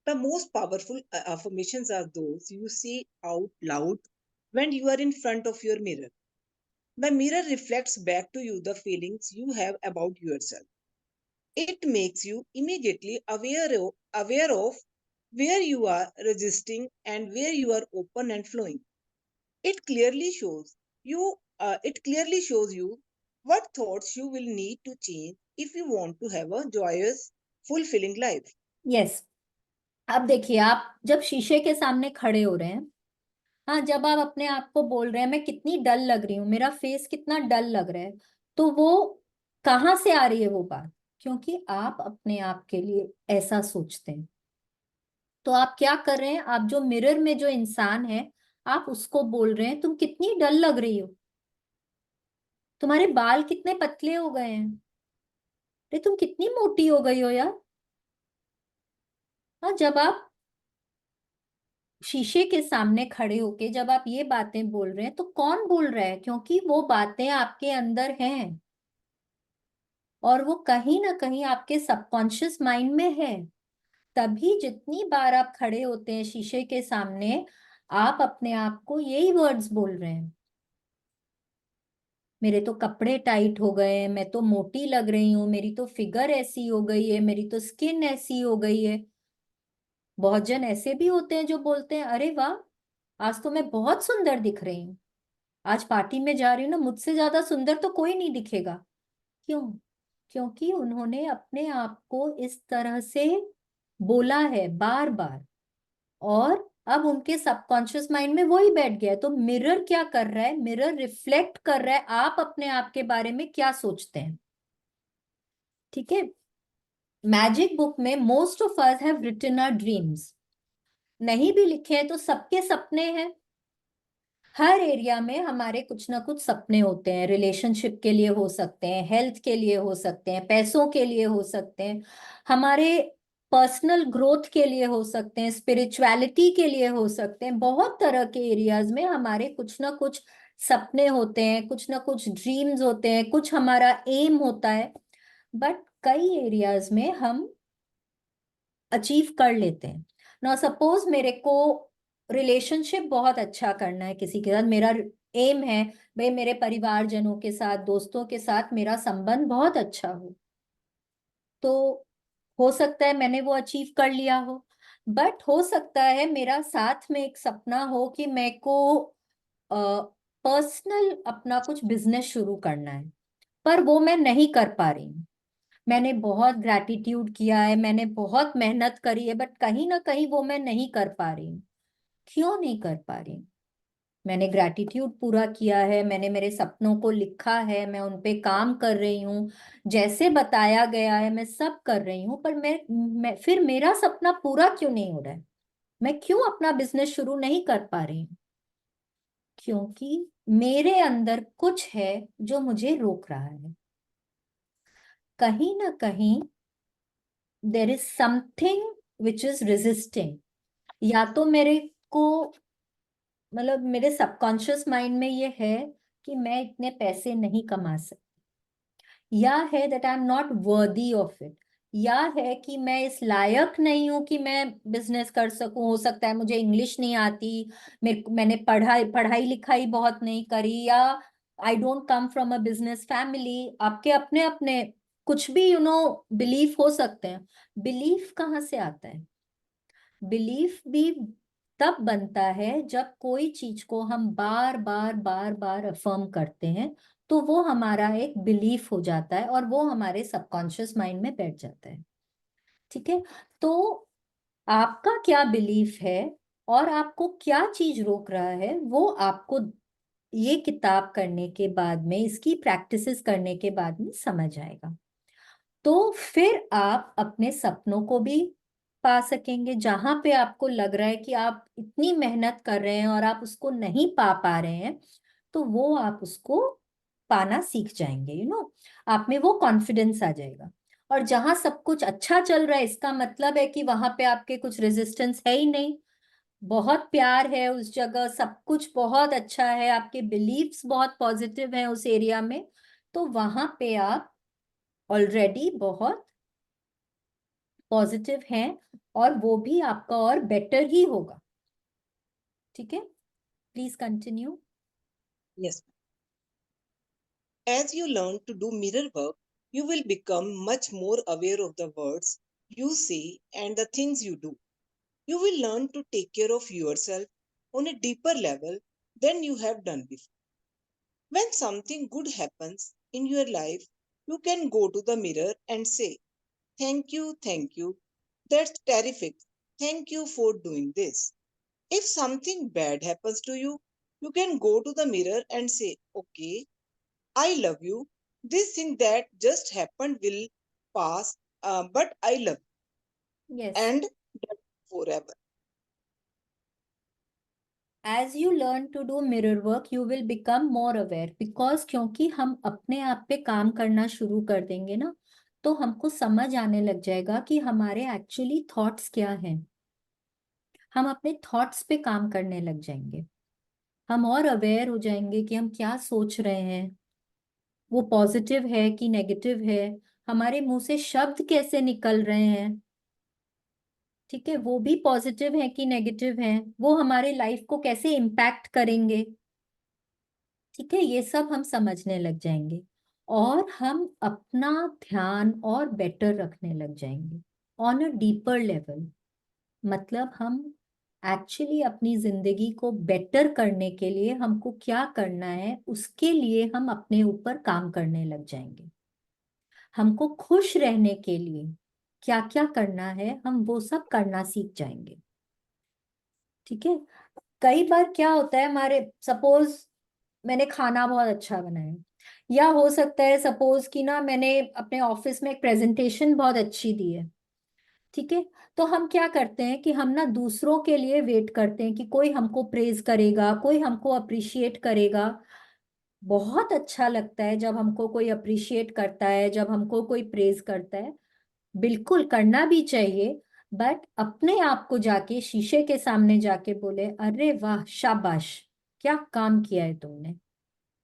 The most powerful affirmations are those you say out loud when you are in front of your mirror. The mirror reflects back to you the feelings you have about yourself. It makes you immediately aware of where you are resisting and where you are open and flowing. It clearly shows you What thoughts you will need to change if you want to have a joyous, fulfilling life? Yes, अब देखिए, आप जब शीशे के सामने खड़े हो रहे हैं, हाँ, जब आप अपने आप को बोल रहे हैं मैं कितनी डल लग रही हूँ, मेरा फेस कितना डल लग रहा है, तो वो कहाँ से आ रही है वो बात? क्योंकि आप अपने आप के लिए ऐसा सोचते हैं। तो आप क्या कर रहे हैं, आप जो मिरर में जो इंसान है, आप उसको बोल रहे हैं तुम कितनी डल लग रही हो, तुम्हारे बाल कितने पतले हो गए हैं, अरे तुम कितनी मोटी हो गई हो यार। हाँ, जब आप शीशे के सामने खड़े होके जब आप ये बातें बोल रहे हैं, तो कौन बोल रहा है? क्योंकि वो बातें आपके अंदर हैं और वो कहीं ना कहीं आपके सबकॉन्शियस माइंड में है। तभी जितनी बार आप खड़े होते हैं शीशे के सामने, आप अपने आप को यही वर्ड्स बोल रहे हैं, मेरे तो कपड़े टाइट हो गए हैं, मैं तो मोटी लग रही हूँ, मेरी तो फिगर ऐसी हो गई है, मेरी तो स्किन ऐसी हो गई है। बहुत जन ऐसे भी होते हैं जो बोलते हैं अरे वाह, आज तो मैं बहुत सुंदर दिख रही हूँ, आज पार्टी में जा रही हूँ ना, मुझसे ज्यादा सुंदर तो कोई नहीं दिखेगा। क्यों? क्योंकि उन्होंने अपने आप को इस तरह से बोला है बार बार, और अब उनके सबकॉन्शियस माइंड में वही बैठ गया है। तो मिरर क्या कर रहा है? मिरर रिफ्लेक्ट कर रहा है आप अपने आप के बारे में क्या सोचते हैं। ठीक है, मैजिक बुक में most of us have written our dreams, नहीं भी लिखे हैं तो सबके सपने हैं। हर एरिया में हमारे कुछ ना कुछ सपने होते हैं, रिलेशनशिप के लिए हो सकते हैं, हेल्थ के लिए हो सकते हैं, पैसों के लिए हो सकते हैं, हमारे पर्सनल ग्रोथ के लिए हो सकते हैं, स्पिरिचुअलिटी के लिए हो सकते हैं। बहुत तरह के एरियाज में हमारे कुछ ना कुछ सपने होते हैं, कुछ ना कुछ ड्रीम्स होते हैं, कुछ हमारा एम होता है। बट कई एरियाज में हम अचीव कर लेते हैं ना। सपोज मेरे को रिलेशनशिप बहुत अच्छा करना है किसी के साथ, मेरा एम है भाई मेरे परिवारजनों के साथ, दोस्तों के साथ मेरा संबंध बहुत अच्छा हो, तो हो सकता है मैंने वो अचीव कर लिया हो। बट हो सकता है मेरा साथ में एक सपना हो कि मेरे को पर्सनल अपना कुछ बिजनेस शुरू करना है, पर वो मैं नहीं कर पा रही हूँ। मैंने बहुत ग्रैटिट्यूड किया है, मैंने बहुत मेहनत करी है, बट कहीं ना कहीं वो मैं नहीं कर पा रही हूँ। क्यों नहीं कर पा रही हूँ? मैंने ग्रैटिट्यूड पूरा किया है, मैंने मेरे सपनों को लिखा है, मैं उन पे काम कर रही हूँ, जैसे बताया गया है मैं सब कर रही हूँ, पर मैं फिर मेरा सपना पूरा क्यों नहीं हो रहा है? मैं क्यों अपना बिजनेस शुरू नहीं कर पा रही हूँ? क्योंकि मेरे अंदर कुछ है जो मुझे रोक रहा है। कहीं ना कहीं there is something which is resisting. या तो मेरे को, मतलब मेरे सबकॉन्शियस माइंड में ये है कि मैं इतने पैसे नहीं कमा सकती, या है that I am not worthy of it, या है कि मैं इस लायक नहीं हूं कि मैं बिजनेस कर सकूं। हो सकता है मुझे इंग्लिश नहीं आती, मैंने पढ़ाई लिखाई बहुत नहीं करी, या I don't come from a business family. आपके अपने अपने कुछ भी बिलीफ हो सकते हैं। बिलीफ कहाँ से आता है? बिलीफ भी तब बनता है जब कोई चीज को हम बार बार बार बार अफर्म करते हैं, तो वो हमारा एक बिलीफ हो जाता है और वो हमारे सबकॉन्शियस माइंड में बैठ जाता है। ठीक है, तो आपका क्या बिलीफ है और आपको क्या चीज रोक रहा है, वो आपको ये किताब करने के बाद में, इसकी प्रैक्टिसेस करने के बाद में समझ आएगा। तो फिर आप अपने सपनों को भी पा सकेंगे। जहां पे आपको लग रहा है कि आप इतनी मेहनत कर रहे हैं और आप उसको नहीं पा रहे हैं, तो वो आप उसको पाना सीख जाएंगे। आप में वो कॉन्फिडेंस आ जाएगा। और जहां सब कुछ अच्छा चल रहा है, इसका मतलब है कि वहां पे आपके कुछ रेजिस्टेंस है ही नहीं, बहुत प्यार है उस जगह, सब कुछ बहुत अच्छा है, आपके बिलीव्स बहुत पॉजिटिव हैं उस एरिया में, तो वहां पे आप ऑलरेडी बहुत पॉजिटिव हैं, और वो भी आपका और बेटर ही होगा। ठीक है, please continue. Yes. As you learn to do mirror work, you will become much more aware of the words you say and the things you do. You will learn to take care of yourself on a deeper level than you have done before. When something good happens, in your life, you can go to the mirror and say, thank you, that's terrific. Thank you for doing this. If something bad happens to you, you can go to the mirror and say, okay, I love you. This thing that just happened will pass, but I love you. Yes. And that's forever. As you learn to do mirror work, you will become more aware, because क्योंकि हम अपने आप पे काम करना शुरू कर देंगे ना, तो हमको समझ आने लग जाएगा कि हमारे एक्चुअली थॉट्स क्या हैं। हम अपने थॉट्स पे काम करने लग जाएंगे, हम और अवेयर हो जाएंगे कि हम क्या सोच रहे हैं, वो पॉजिटिव है कि नेगेटिव है, हमारे मुंह से शब्द कैसे निकल रहे हैं, ठीक है, वो भी पॉजिटिव है कि नेगेटिव है, वो हमारे लाइफ को कैसे इम्पैक्ट करेंगे, ठीक है, ये सब हम समझने लग जाएंगे और हम अपना ध्यान और बेटर रखने लग जाएंगे ऑन अ डीपर लेवल। मतलब हम एक्चुअली अपनी जिंदगी को बेटर करने के लिए हमको क्या करना है, उसके लिए हम अपने ऊपर काम करने लग जाएंगे। हमको खुश रहने के लिए क्या क्या करना है, हम वो सब करना सीख जाएंगे, ठीक है। कई बार क्या होता है, हमारे सपोज मैंने खाना बहुत अच्छा बनाया, या हो सकता है सपोज कि ना मैंने अपने ऑफिस में एक प्रेजेंटेशन बहुत अच्छी दी है, ठीक है। तो हम क्या करते हैं कि हम ना दूसरों के लिए वेट करते हैं कि कोई हमको प्रेज करेगा, कोई हमको अप्रिशिएट करेगा। बहुत अच्छा लगता है जब हमको कोई अप्रिशिएट करता है, जब हमको कोई प्रेज करता है, बिल्कुल करना भी चाहिए। बट अपने आप को जाके शीशे के सामने जाके बोले, अरे वाह शाबाश, क्या काम किया है तुमने,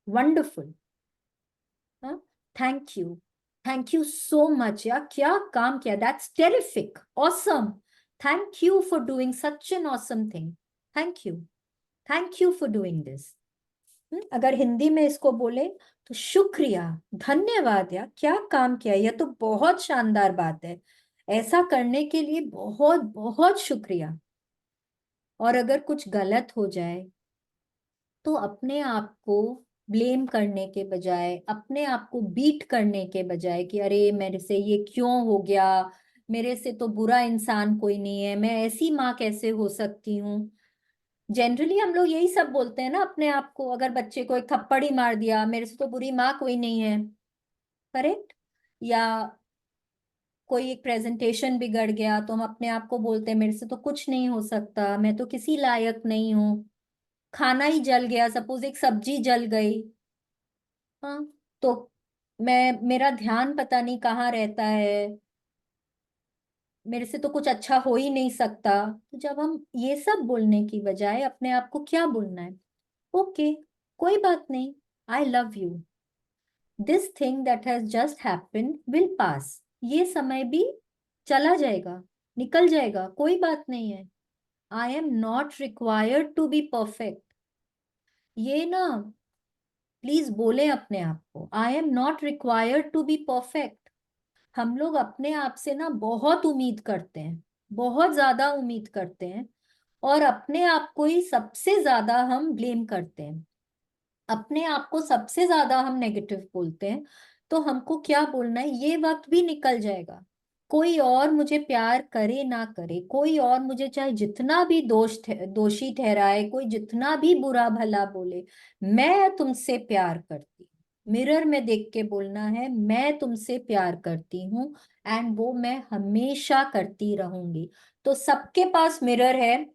वंडरफुल, हाँ, थैंक यू सो मच, यार क्या काम किया, that's terrific, awesome, thank you for doing such an awesome thing, thank you for doing this. अगर हिंदी में इसको बोले तो शुक्रिया, धन्यवाद, यार क्या काम किया, यह तो बहुत शानदार बात है, ऐसा करने के लिए बहुत बहुत शुक्रिया। और अगर कुछ गलत हो जाए तो अपने आप को ब्लेम करने के बजाय, अपने आप को बीट करने के बजाय कि अरे मेरे से ये क्यों हो गया, मेरे से तो बुरा इंसान कोई नहीं है, मैं ऐसी माँ कैसे हो सकती हूँ। जनरली हम लोग यही सब बोलते हैं ना अपने आप को, अगर बच्चे को एक थप्पड़ ही मार दिया, मेरे से तो बुरी माँ कोई नहीं है, करेक्ट। या कोई एक प्रेजेंटेशन बिगड़ गया तो हम अपने आप को बोलते हैं मेरे से तो कुछ नहीं हो सकता, मैं तो किसी लायक नहीं हूँ। खाना ही जल गया, सपोज एक सब्जी जल गई, हाँ, तो मेरा ध्यान पता नहीं कहाँ रहता है, मेरे से तो कुछ अच्छा हो ही नहीं सकता। तो जब हम ये सब बोलने की बजाय अपने आप को क्या बोलना है, ओके, कोई बात नहीं, I love you, this thing that has just happened will pass, ये समय भी चला जाएगा, निकल जाएगा, कोई बात नहीं है। I am not required to be perfect, ये ना प्लीज बोले अपने आप को, I am not required to be perfect. हम लोग अपने आप से ना बहुत उम्मीद करते हैं, बहुत ज्यादा उम्मीद करते हैं, और अपने आप को ही सबसे ज्यादा हम ब्लेम करते हैं, अपने आप को सबसे ज्यादा हम नेगेटिव बोलते हैं। तो हमको क्या बोलना है, ये वक्त भी निकल जाएगा, कोई और मुझे प्यार करे ना करे, कोई और मुझे चाहे जितना भी दोषी ठहराए, कोई जितना भी बुरा भला बोले, मैं तुमसे प्यार करती हूँ। मिरर में देख के बोलना है, मैं तुमसे प्यार करती हूँ, एंड वो मैं हमेशा करती रहूंगी। तो सबके पास मिरर है,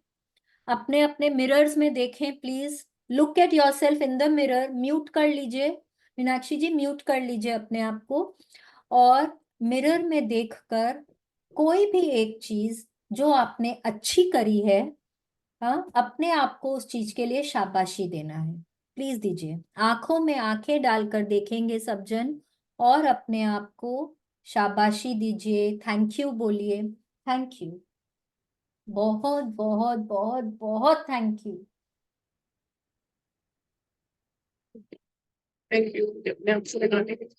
अपने अपने मिरर्स में देखें please, look at yourself in the mirror. Mute कर लीजिए मीनाक्षी जी, म्यूट कर लीजिए अपने आप को, और मिरर में देखकर कोई भी एक चीज जो आपने अच्छी करी है, हाँ, अपने आप को उस चीज के लिए शाबाशी देना है, प्लीज दीजिए। आंखों में आंखें डालकर देखेंगे सब जन, और अपने आप को शाबाशी दीजिए, थैंक यू बोलिए, थैंक यू, बहुत बहुत बहुत बहुत थैंक यू। थैंक यू अपने आप से लगाने के लिए।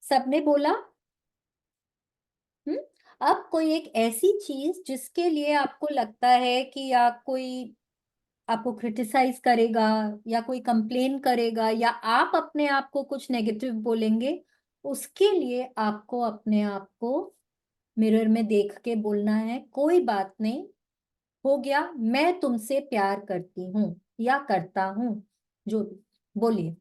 सबने बोला? अब कोई एक ऐसी चीज जिसके लिए आपको लगता है कि या कोई आपको क्रिटिसाइज करेगा या कोई कंप्लेन करेगा या आप अपने आप को कुछ नेगेटिव बोलेंगे, उसके लिए आपको अपने आप को मिरर में देख के बोलना है, कोई बात नहीं, हो गया, मैं तुमसे प्यार करती हूँ या करता हूँ, जो भी। बोलिए।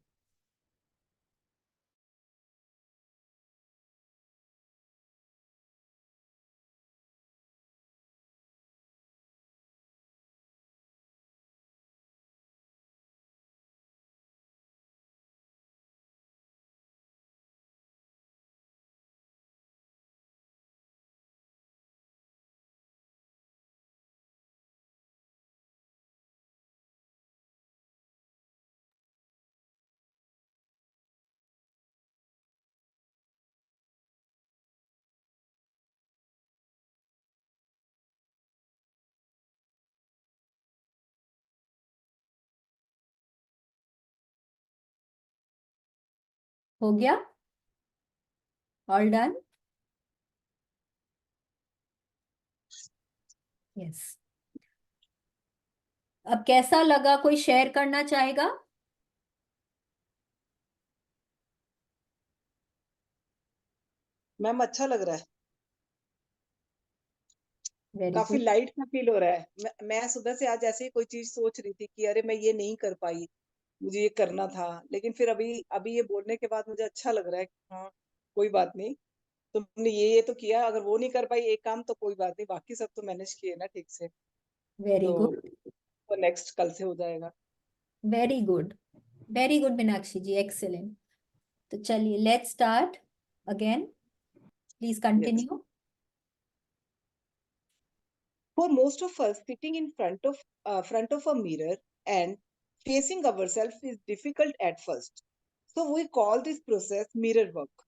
हो गया? All done? यस। अब कैसा लगा, कोई शेयर करना चाहेगा? मैम अच्छा लग रहा है, वेरी काफी गुड। लाइट सा फील हो रहा है। मैं सुबह से आज ऐसे ही कोई चीज सोच रही थी कि अरे मैं ये नहीं कर पाई, मुझे ये करना था, लेकिन फिर अभी अभी ये बोलने के बाद मुझे अच्छा लग रहा है कि हाँ कोई बात नहीं, तुमने ये तो किया, अगर वो नहीं कर पाई एक काम तो कोई बात नहीं, बाकी सब तो मैनेज किए ना ठीक से, वेरी तो गुड, वो नेक्स्ट कल से हो जाएगा। Very good, very good Meenakshi ji, excellent. तो चलिए let's start again, please yes. Continue. For most of us, sitting in front of a mirror and facing ourselves is difficult at first. So we call this process mirror work.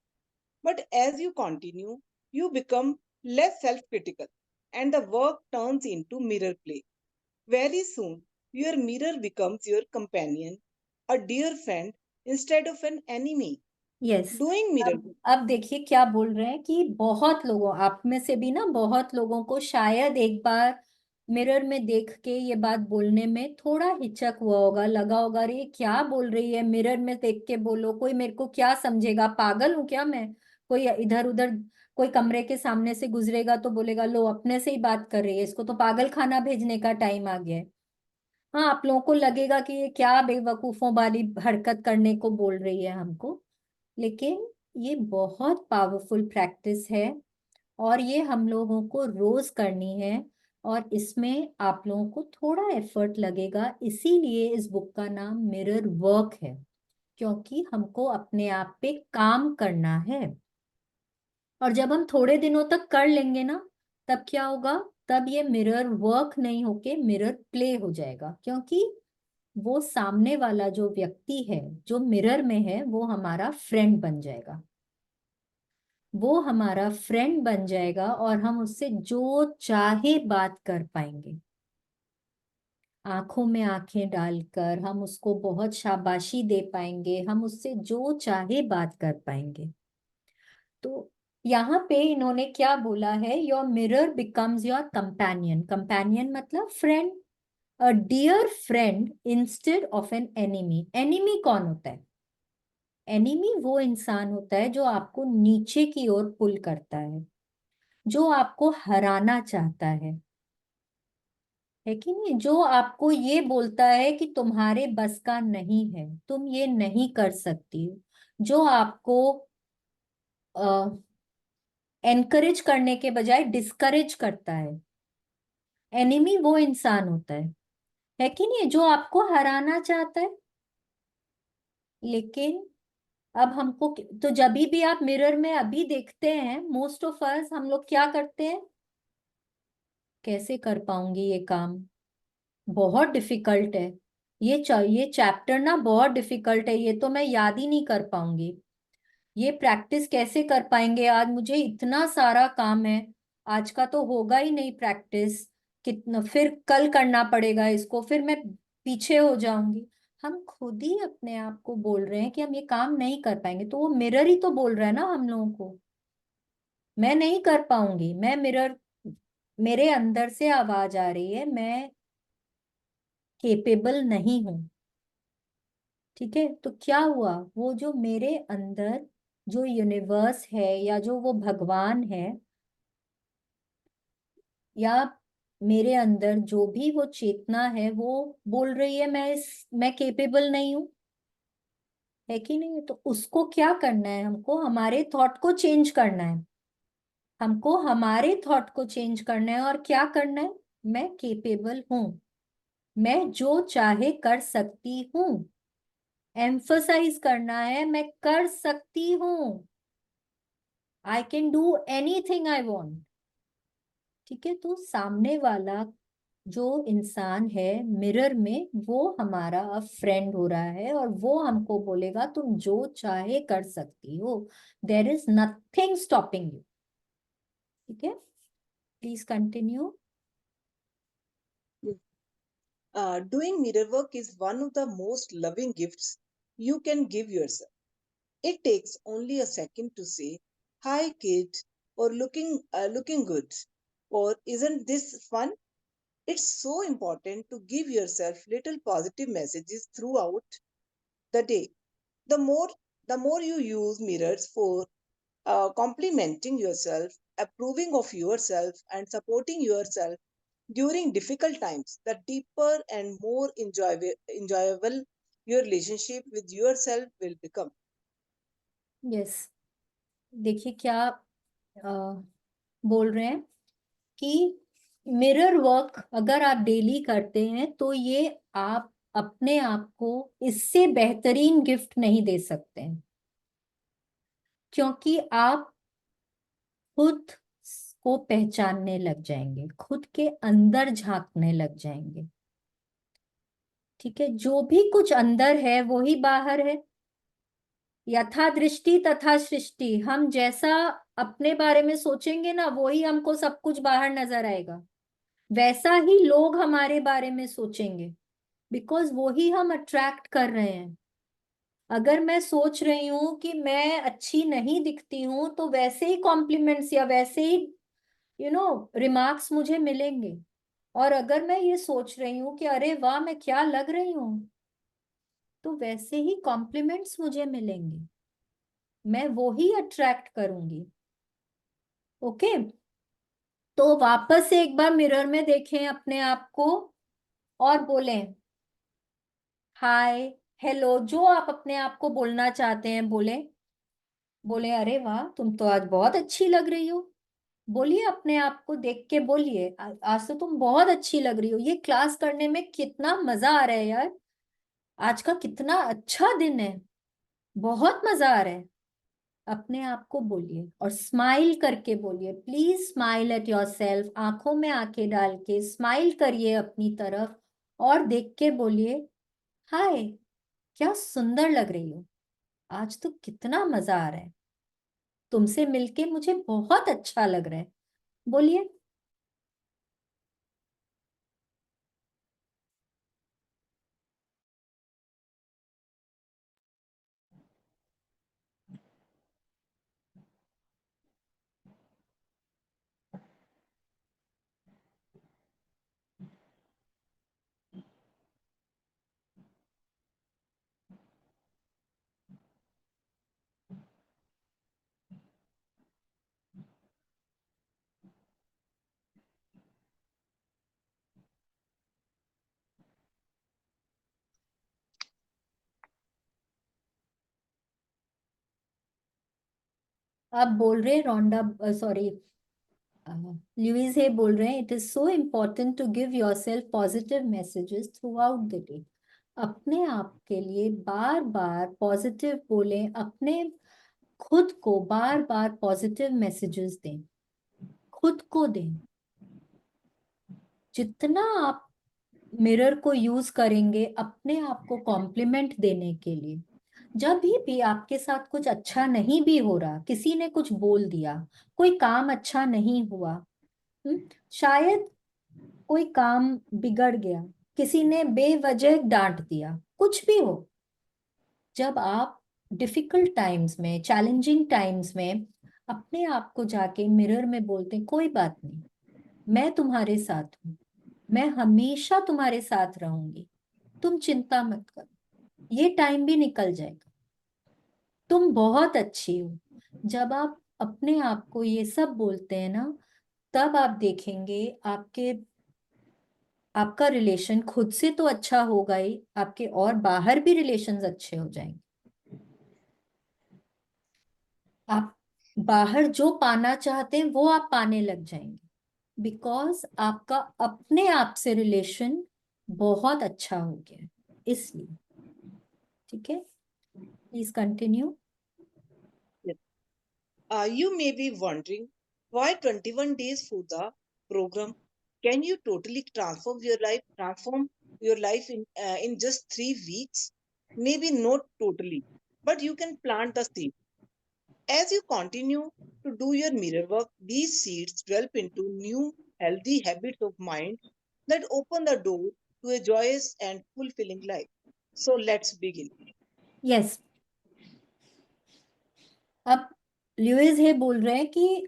But as you continue, you become less self-critical, and the work turns into mirror play. Very soon, your mirror becomes your companion, a dear friend instead of an enemy. Yes. Doing mirror अब अब देखिए क्या बोल रहे हैं कि बहुत लोगों, आप में से भी ना बहुत लोगों को शायद एक बार मिरर में देख के ये बात बोलने में थोड़ा हिचक हुआ होगा, लगा होगा अरे ये क्या बोल रही है, मिरर में देख के बोलो, कोई मेरे को क्या समझेगा, पागल हूं क्या मैं? कोई इधर उधर कोई कमरे के सामने से गुजरेगा तो बोलेगा लो अपने से ही बात कर रही है, इसको तो पागल खाना भेजने का टाइम आ गया है। हाँ, आप लोगों को लगेगा कि ये क्या बेवकूफों वाली हरकत करने को बोल रही है हमको, लेकिन ये बहुत पावरफुल प्रैक्टिस है और ये हम लोगों को रोज करनी है, और इसमें आप लोगों को थोड़ा एफर्ट लगेगा, इसीलिए इस बुक का नाम मिरर वर्क है, क्योंकि हमको अपने आप पे काम करना है। और जब हम थोड़े दिनों तक कर लेंगे ना, तब क्या होगा, तब ये मिरर वर्क नहीं होके मिरर प्ले हो जाएगा, क्योंकि वो सामने वाला जो व्यक्ति है जो मिरर में है वो हमारा फ्रेंड बन जाएगा, वो हमारा फ्रेंड बन जाएगा और हम उससे जो चाहे बात कर पाएंगे, आंखों में आंखें डालकर हम उसको बहुत शाबाशी दे पाएंगे, हम उससे जो चाहे बात कर पाएंगे। तो यहाँ पे इन्होंने क्या बोला है, your mirror becomes your companion, companion मतलब friend, a dear friend instead of an enemy. Enemy कौन होता है? एनिमी वो इंसान होता है जो आपको नीचे की ओर पुल करता है, जो आपको हराना चाहता है कि नहीं, जो आपको ये बोलता है कि तुम्हारे बस का नहीं है, तुम ये नहीं कर सकती, जो आपको एनकरेज करने के बजाय डिस्करेज करता है। एनिमी वो इंसान होता है कि नहीं, जो आपको हराना चाहता है। लेकिन अब हमको तो जब भी आप मिरर में अभी देखते हैं, मोस्ट ऑफ अस हम लोग क्या करते हैं, कैसे कर पाऊंगी ये काम, बहुत डिफिकल्ट है, ये चैप्टर ना बहुत डिफिकल्ट है, ये तो मैं याद ही नहीं कर पाऊंगी, ये प्रैक्टिस कैसे कर पाएंगे, आज मुझे इतना सारा काम है, आज का तो होगा ही नहीं प्रैक्टिस, कितना फिर कल करना पड़ेगा इसको, फिर मैं पीछे हो जाऊंगी। हम खुद ही अपने आप को बोल रहे हैं कि हम ये काम नहीं कर पाएंगे, तो वो मिरर ही तो बोल रहा है ना हम लोगों को, मैं नहीं कर पाऊंगी। मैं मिरर, मेरे अंदर से आवाज आ रही है, मैं केपेबल नहीं हूं। ठीक है, तो क्या हुआ, वो जो मेरे अंदर जो यूनिवर्स है या जो वो भगवान है या मेरे अंदर जो भी वो चेतना है, वो बोल रही है मैं केपेबल नहीं हूं, है कि नहीं? तो उसको क्या करना है, हमको हमारे थॉट को चेंज करना है। हमको हमारे थॉट को चेंज करना है, और क्या करना है, मैं केपेबल हूं, मैं जो चाहे कर सकती हूँ। एम्फसाइज करना है, मैं कर सकती हूँ, आई can do anything I want. ठीक है, तो सामने वाला जो इंसान है मिरर में, वो हमारा अब फ्रेंड हो रहा है, और वो हमको बोलेगा तुम जो चाहे कर सकती हो, there is nothing stopping you. ठीक है, please continue. Doing mirror work is one of the most loving gifts you can give yourself. It takes only a second to say, "Hi, kid," or "looking good," or "Isn't this fun?" It's so important to give yourself little positive messages throughout the day. The more the more you use mirrors for complimenting yourself, approving of yourself, and supporting yourself during difficult times, the deeper and more enjoyable your relationship with yourself will become. Yes, देखिए क्या बोल रहे हैं कि mirror work अगर आप daily करते हैं तो ये आप अपने आप को इससे बेहतरीन गिफ्ट नहीं दे सकते हैं, क्योंकि आप खुद को पहचानने लग जाएंगे, खुद के अंदर झांकने लग जाएंगे। ठीक है, जो भी कुछ अंदर है वो ही बाहर है। यथा दृष्टि तथा सृष्टि, हम जैसा अपने बारे में सोचेंगे ना, वो ही हमको सब कुछ बाहर नजर आएगा, वैसा ही लोग हमारे बारे में सोचेंगे, बिकॉज वो ही हम अट्रैक्ट कर रहे हैं। अगर मैं सोच रही हूं कि मैं अच्छी नहीं दिखती हूं, तो वैसे ही कॉम्प्लीमेंट्स या वैसे ही रिमार्क्स मुझे मिलेंगे। और अगर मैं ये सोच रही हूँ कि अरे वाह मैं क्या लग रही हूँ, तो वैसे ही कॉम्प्लीमेंट्स मुझे मिलेंगे, मैं वो ही अट्रैक्ट करूंगी। ओके, तो वापस से एक बार मिरर में देखें अपने आप को और बोलें हाय, हेलो, जो आप अपने आप को बोलना चाहते हैं बोले। बोले अरे वाह तुम तो आज बहुत अच्छी लग रही हो। बोलिए, अपने आप को देख के बोलिए, आज तो तुम बहुत अच्छी लग रही हो, ये क्लास करने में कितना मजा आ रहा है यार, आज का कितना अच्छा दिन है, बहुत मजा आ रहा है। अपने आप को बोलिए और स्माइल करके बोलिए, please smile at your self, आंखों में आंखें डाल के स्माइल करिए अपनी तरफ, और देख के बोलिए हाय, क्या सुंदर लग रही हो, आज तो कितना मजा आ रहा है, तुमसे मिलके मुझे बहुत अच्छा लग रहा है। बोलिए। आप बोल रहे हैं रोंडा, सॉरी, लुइस है बोल रहे हैं, it is so important to give your self positive messages throughout the day. अपने आप के लिए बार बार पॉजिटिव बोलें, अपने खुद को बार बार पॉजिटिव मैसेजेस दें, खुद को दें। जितना आप मिरर को यूज करेंगे अपने आप को कॉम्प्लीमेंट देने के लिए, जब भी आपके साथ कुछ अच्छा नहीं भी हो रहा, किसी ने कुछ बोल दिया, कोई काम अच्छा नहीं हुआ, शायद कोई काम बिगड़ गया, किसी ने बेवजह डांट दिया, कुछ भी हो, जब आप डिफिकल्ट टाइम्स में, चैलेंजिंग टाइम्स में अपने आप को जाके मिरर में बोलते हैं, कोई बात नहीं, मैं तुम्हारे साथ हूँ, मैं हमेशा तुम्हारे साथ रहूंगी, तुम चिंता मत करो, ये टाइम भी निकल जाएगा, तुम बहुत अच्छी हो। जब आप अपने आप को ये सब बोलते हैं ना, तब आप देखेंगे आपका रिलेशन खुद से तो अच्छा होगा ही, आपके और बाहर भी रिलेशंस अच्छे हो जाएंगे। आप बाहर जो पाना चाहते हैं वो आप पाने लग जाएंगे, बिकॉज आपका अपने आप से रिलेशन बहुत अच्छा हो गया है, इसलिए। ठीक है, please continue. You may be wondering why 21 days for the program. Can you totally transform your life in just 3 weeks? Maybe not totally, but you can plant the seed. As you continue to do your mirror work, these seeds develop into new healthy habits of mind that open the door to a joyous and fulfilling life. So let's begin. Yes, अब Lewis ये बोल रहे हैं कि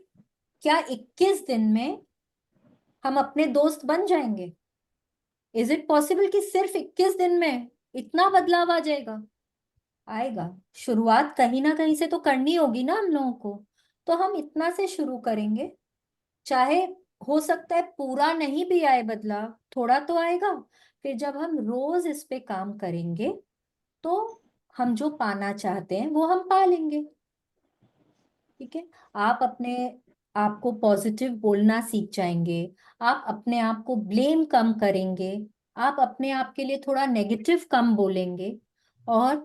क्या 21 दिन में हम अपने दोस्त बन जाएंगे? इज इट पॉसिबल कि सिर्फ 21 दिन में इतना बदलाव आ जाएगा? आएगा। शुरुआत कहीं ना कहीं से तो करनी होगी ना हम लोगों को, तो हम इतना से शुरू करेंगे। चाहे हो सकता है पूरा नहीं भी आए बदलाव, थोड़ा तो आएगा। फिर जब हम रोज इस पे काम करेंगे तो हम जो पाना चाहते हैं वो हम पा लेंगे। ठीक है, आप अपने आप को पॉजिटिव बोलना सीख जाएंगे, आप अपने आप को ब्लेम कम करेंगे, आप अपने आप के लिए थोड़ा नेगेटिव कम बोलेंगे, और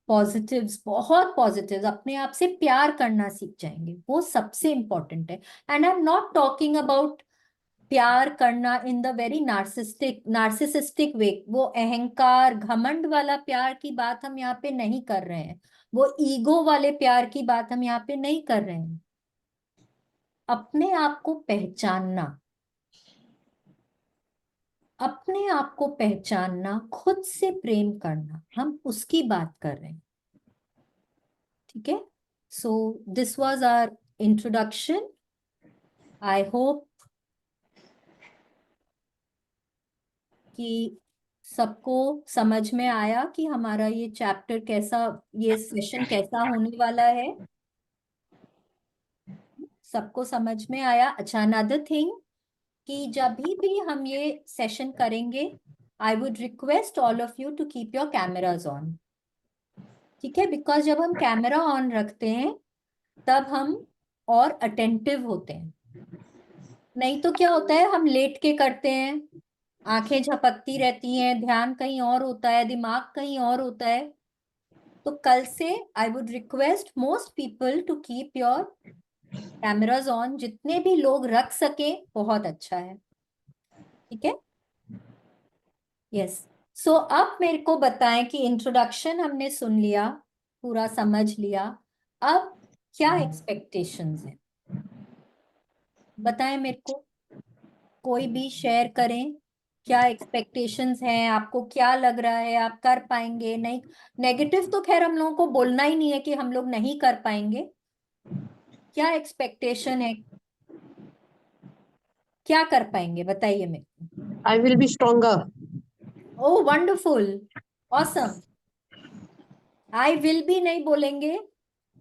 पॉजिटिव्स, बहुत पॉजिटिव्स, अपने आप से प्यार करना सीख जाएंगे। वो सबसे इंपॉर्टेंट है। And I am not talking about प्यार करना इन द वेरी नार्सिसिस्टिक वे, वो अहंकार घमंड वाला प्यार की बात हम यहाँ पे नहीं कर रहे हैं, वो ईगो वाले प्यार की बात हम यहाँ पे नहीं कर रहे हैं। अपने आप को पहचानना, अपने आप को पहचानना, खुद से प्रेम करना, हम उसकी बात कर रहे हैं। ठीक है, so this was our introduction. I hope कि सबको समझ में आया कि हमारा ये चैप्टर कैसा, ये सेशन कैसा होने वाला है। सबको समझ में आया? अच्छा, अनदर थिंग कि जब भी हम ये सेशन करेंगे, I would request all of you to keep your cameras on. ठीक है, बिकॉज जब हम कैमरा ऑन रखते हैं तब हम और अटेंटिव होते हैं। नहीं तो क्या होता है, हम लेट के करते हैं, आंखें झपकती रहती हैं, ध्यान कहीं और होता है, दिमाग कहीं और होता है। तो कल से I would request most people to keep your cameras on, जितने भी लोग रख सके बहुत अच्छा है। ठीक है, यस। सो अब मेरे को बताएं कि इंट्रोडक्शन हमने सुन लिया, पूरा समझ लिया, अब क्या एक्सपेक्टेशंस हैं बताएं मेरे को। कोई भी शेयर करें, क्या एक्सपेक्टेशंस हैं आपको, क्या लग रहा है आप कर पाएंगे नहीं? नेगेटिव तो खैर हम लोगों को बोलना ही नहीं है कि हम लोग नहीं कर पाएंगे। क्या एक्सपेक्टेशन है, क्या कर पाएंगे बताइए मेरे को। I will be stronger. Oh wonderful, awesome. I will be नहीं बोलेंगे,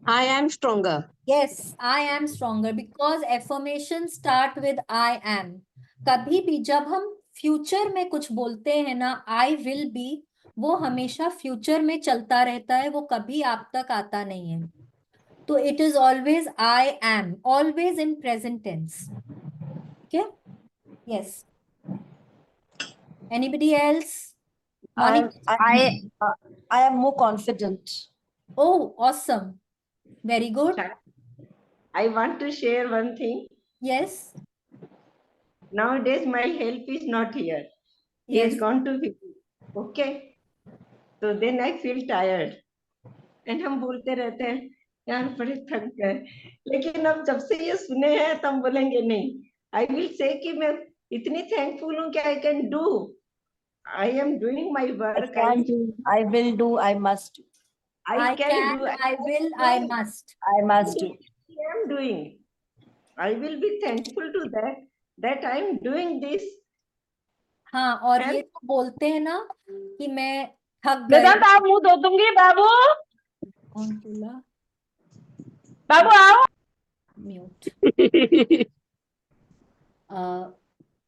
I am stronger. yes, I am stronger, because affirmation start with I am। कभी भी जब हम फ्यूचर में कुछ बोलते हैं ना, I will be, वो हमेशा फ्यूचर में चलता रहता है, वो कभी आप तक आता नहीं है। तो it is always I am, always in present tense। okay, yes, anybody else? Monica? I I am more confident. Oh awesome, very good, I want to share one thing. yes, Nowadays, my help is not here. He has yes, gone to visit. Okay. So then I feel tired. And हम बोलते रहते हैं यार बड़े थक गए, लेकिन अब जब से ये सुने हैं तो हम बोलेंगे नहीं, आई विल से कि मैं इतनी थैंकफुल हूँ कि आई can do I am doing my I work. can do, I will do, I must do. I can do. I will, I must. I must do. I am doing. I will be thankful to that I am doing this. हाँ, और And- ये तो बोलते हैं ना कि मैं थक गई। वेदांत आप मुंह धो दूंगी बाबू। कौन बोला? बाबू आओ। म्यूट।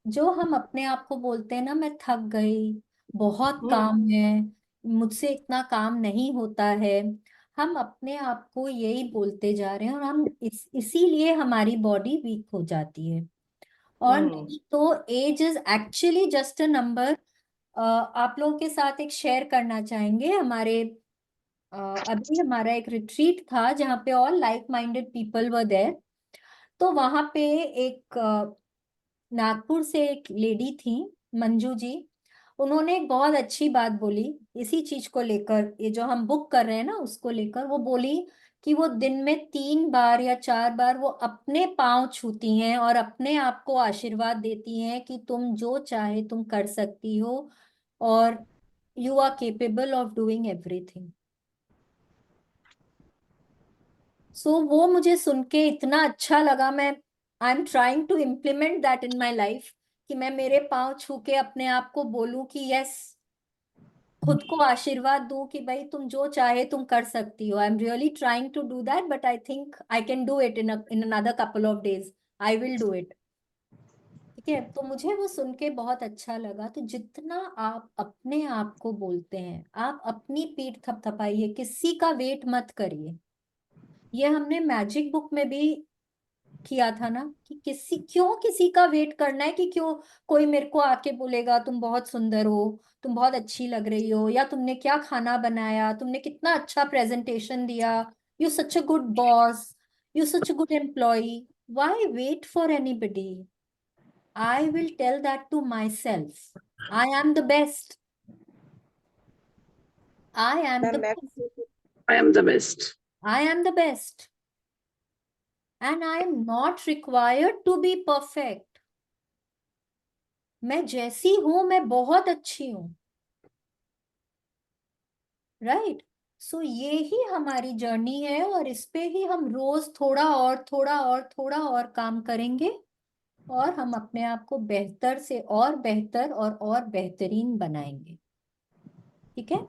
जो हम अपने आप को बोलते हैं ना, मैं थक गई, बहुत काम है, मुझसे इतना काम नहीं होता है, हम अपने आप को यही बोलते जा रहे हैं, और हम इसीलिए हमारी बॉडी वीक हो जाती है। और नहीं तो age is actually just a number. आप लोगों के साथ एक शेयर करना चाहेंगे। अभी हमारा एक रिट्रीट था जहाँ पे all like minded people were there. तो वहां पे एक नागपुर से एक लेडी थी, मंजू जी। उन्होंने एक बहुत अच्छी बात बोली इसी चीज को लेकर, ये जो हम बुक कर रहे हैं ना उसको लेकर। वो बोली कि वो दिन में 3 बार या 4 बार वो अपने पाँव छूती हैं और अपने आप को आशीर्वाद देती हैं कि तुम जो चाहे तुम कर सकती हो, और you are capable of doing everything. So वो मुझे सुन के इतना अच्छा लगा। मैं I am trying to implement that in my life, कि मैं मेरे पाँव छू के अपने आप को बोलूं कि यस, खुद को आशीर्वाद दूं कि भाई तुम जो चाहे तुम कर सकती हो। I am really trying to do that, but I think I can do it in another couple of days. I will do it. ठीक है, तो मुझे वो सुन के बहुत अच्छा लगा। तो जितना आप अपने आप को बोलते हैं, आप अपनी पीठ थपथपाइए, किसी का वेट मत करिए। ये हमने मैजिक बुक में भी किया था ना, कि क्यों किसी का वेट करना है, कि क्यों कोई मेरे को आके बोलेगा तुम बहुत सुंदर हो, तुम बहुत अच्छी लग रही हो, या तुमने क्या खाना बनाया, तुमने कितना अच्छा प्रेजेंटेशन दिया, you such a good boss, you such a good employ. Why wait for anybody? I will tell that to my self, I am the best, I am the I am the best. I am the best, and I am not required to be perfect. मैं जैसी हूं मैं बहुत अच्छी हूं। Right. सो ये ही हमारी journey है, और इस पे ही हम रोज थोड़ा और थोड़ा और थोड़ा और काम करेंगे, और हम अपने आप को बेहतर से और बेहतर और बेहतरीन बनाएंगे। ठीक है?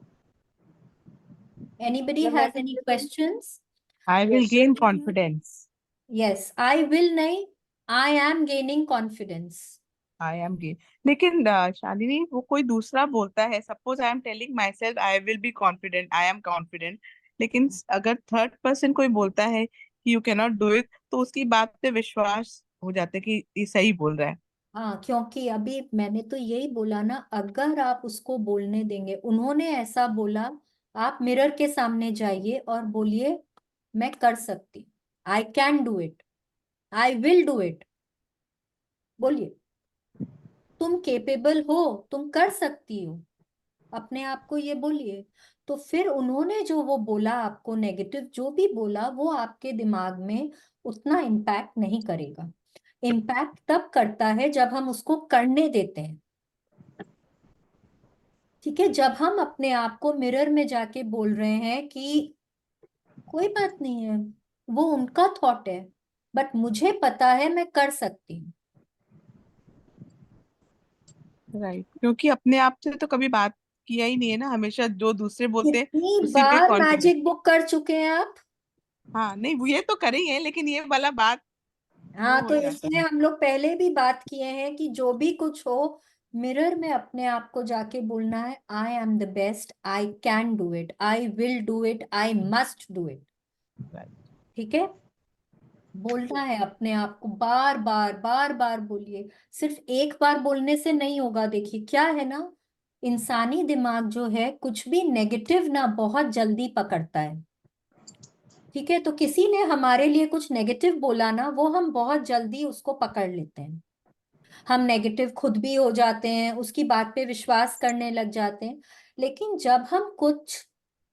Anybody has any questions? I will gain confidence. Yes, I will नहीं, I am gaining confidence. I am gain. लेकिन शालिनी वो कोई दूसरा बोलता है, suppose I am telling my self I will be confident, I am confident, लेकिन अगर third person कोई बोलता है कि you can not do it, तो उसकी बात पे विश्वास हो जाता है कि ये सही बोल रहा है। हाँ, क्योंकि अभी मैंने तो यही बोला ना, अगर आप उसको बोलने देंगे, उन्होंने ऐसा बोला, आप मिरर के सामने जाइए और बोलिए मैं कर सकती, आई can do it, I will do it. बोलिए, तुम केपेबल हो, तुम कर सकती हो, अपने आप को ये बोलिए। तो फिर उन्होंने जो वो बोला आपको, नेगेटिव जो भी बोला, वो आपके दिमाग में उतना इम्पैक्ट नहीं करेगा। इम्पैक्ट तब करता है जब हम उसको करने देते हैं। ठीक है, जब हम अपने आप को मिरर में जाके बोल रहे हैं कि कोई बात नहीं है, वो उनका थॉट है, बट मुझे पता है मैं कर सकती हूँ। राइट, क्योंकि अपने आप से तो कभी बात किया ही नहीं है ना, हमेशा जो दूसरे बोलते हैं कितनी उसी पे बार कॉन्फिडेंस। मैजिक बुक कर चुके हैं आप? हाँ नहीं, वो ये तो करे ही है, लेकिन ये वाला बात वो हाँ, हो तो जाता इसमें है। हम लोग पहले भी बात किए हैं कि जो भी कुछ हो, मिरर में अपने आप को जाके बोलना है, I am the best, I can do it, I will do it, I must do it. ठीक है, बोलना है अपने आप को, बार बार बार बार बोलिए। सिर्फ एक बार बोलने से नहीं होगा। देखिए क्या है ना, इंसानी दिमाग जो है कुछ भी नेगेटिव ना बहुत जल्दी पकड़ता है। ठीक है, तो किसी ने हमारे लिए कुछ नेगेटिव बोला ना, वो हम बहुत जल्दी उसको पकड़ लेते हैं। हम नेगेटिव खुद भी हो जाते हैं, उसकी बात पे विश्वास करने लग जाते हैं। लेकिन जब हम कुछ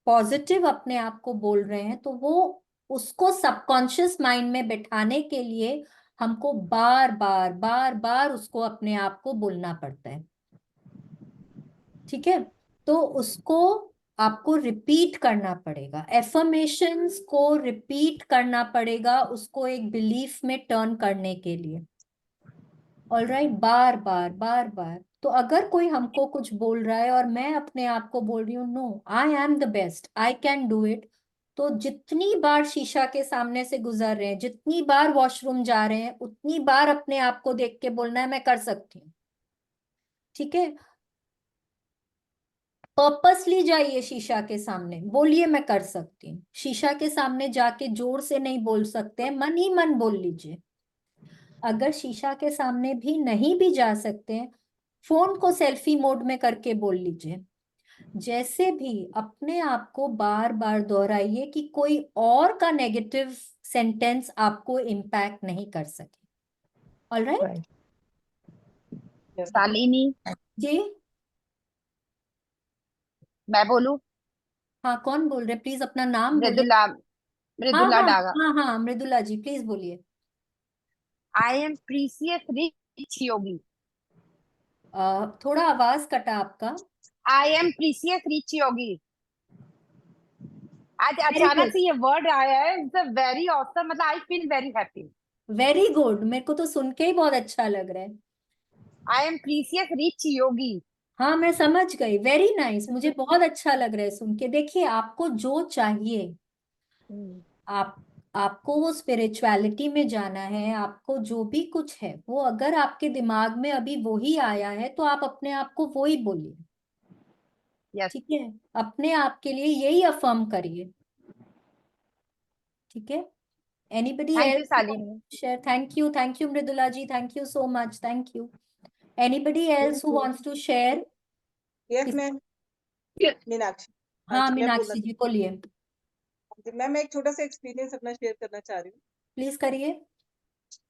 पॉजिटिव अपने आप को बोल रहे हैं, तो वो उसको सबकॉन्शियस माइंड में बिठाने के लिए हमको बार बार बार बार उसको अपने आप को बोलना पड़ता है। ठीक है, तो उसको आपको रिपीट करना पड़ेगा, एफर्मेशंस को रिपीट करना पड़ेगा उसको एक बिलीफ में टर्न करने के लिए। ऑलराइट, बार बार बार बार। तो अगर कोई हमको कुछ बोल रहा है और मैं अपने आप को बोल रही हूँ no, I am the best, I can do it, तो जितनी बार शीशा के सामने से गुजर रहे हैं, जितनी बार वॉशरूम जा रहे हैं, उतनी बार अपने आप को देख के बोलना है मैं कर सकती हूँ। ठीक है, पर्पसली जाइए शीशा के सामने, बोलिए मैं कर सकती हूँ। शीशा के सामने जाके जोर से नहीं बोल सकते, मन ही मन बोल लीजिए। अगर शीशा के सामने भी नहीं भी जा सकते हैं, फोन को सेल्फी मोड में करके बोल लीजिए। जैसे भी अपने आप को बार बार दोहराइए कि कोई और का नेगेटिव सेंटेंस आपको इम्पैक्ट नहीं कर सके। ऑलराइट शालिनी, जी, मैं बोलूं? हाँ कौन बोल रहे, प्लीज अपना नाम बोलिए। मृदुला, हाँ मृदुला हाँ डागा। हाँ हाँ, मृदुला जी प्लीज बोलिए। आई एम प्रीसियस रिच योगी। थोड़ा आवाज कटा आपका। आई एम प्रीसियस रिच योगी। आज वेरी अचानक गुड, से ये वर्ड आया है, इट्स अ वेरी ऑसम, मतलब I feel very happy. Very good, मेरे को तो सुन के ही बहुत अच्छा लग रहा है। आई एम प्रीसियस रिच योगी। हाँ मैं समझ गई, वेरी नाइस, मुझे बहुत अच्छा लग रहा है सुन के। देखिए आपको जो चाहिए, आप आपको वो स्पिरिचुअलिटी में जाना है, आपको जो भी कुछ है वो अगर आपके दिमाग में अभी वो ही आया है तो आप अपने आप को वो ही बोलिए। यस। ठीक है, अपने आप के लिए यही अफर्म करिए। ठीक है, anybody thank you else Shalini. Share? Thank you Mridula ji, thank you so much, thank you. Anybody else who wants to share? Yes ma'am, Meenakshi. हाँ हाँ जी, मैं बोलना मीनाक्षी जी बोलिए, चाहती मैम, मैं एक छोटा सा एक्सपीरियंस अपना शेयर करना चाह रही हूँ। प्लीज करिए।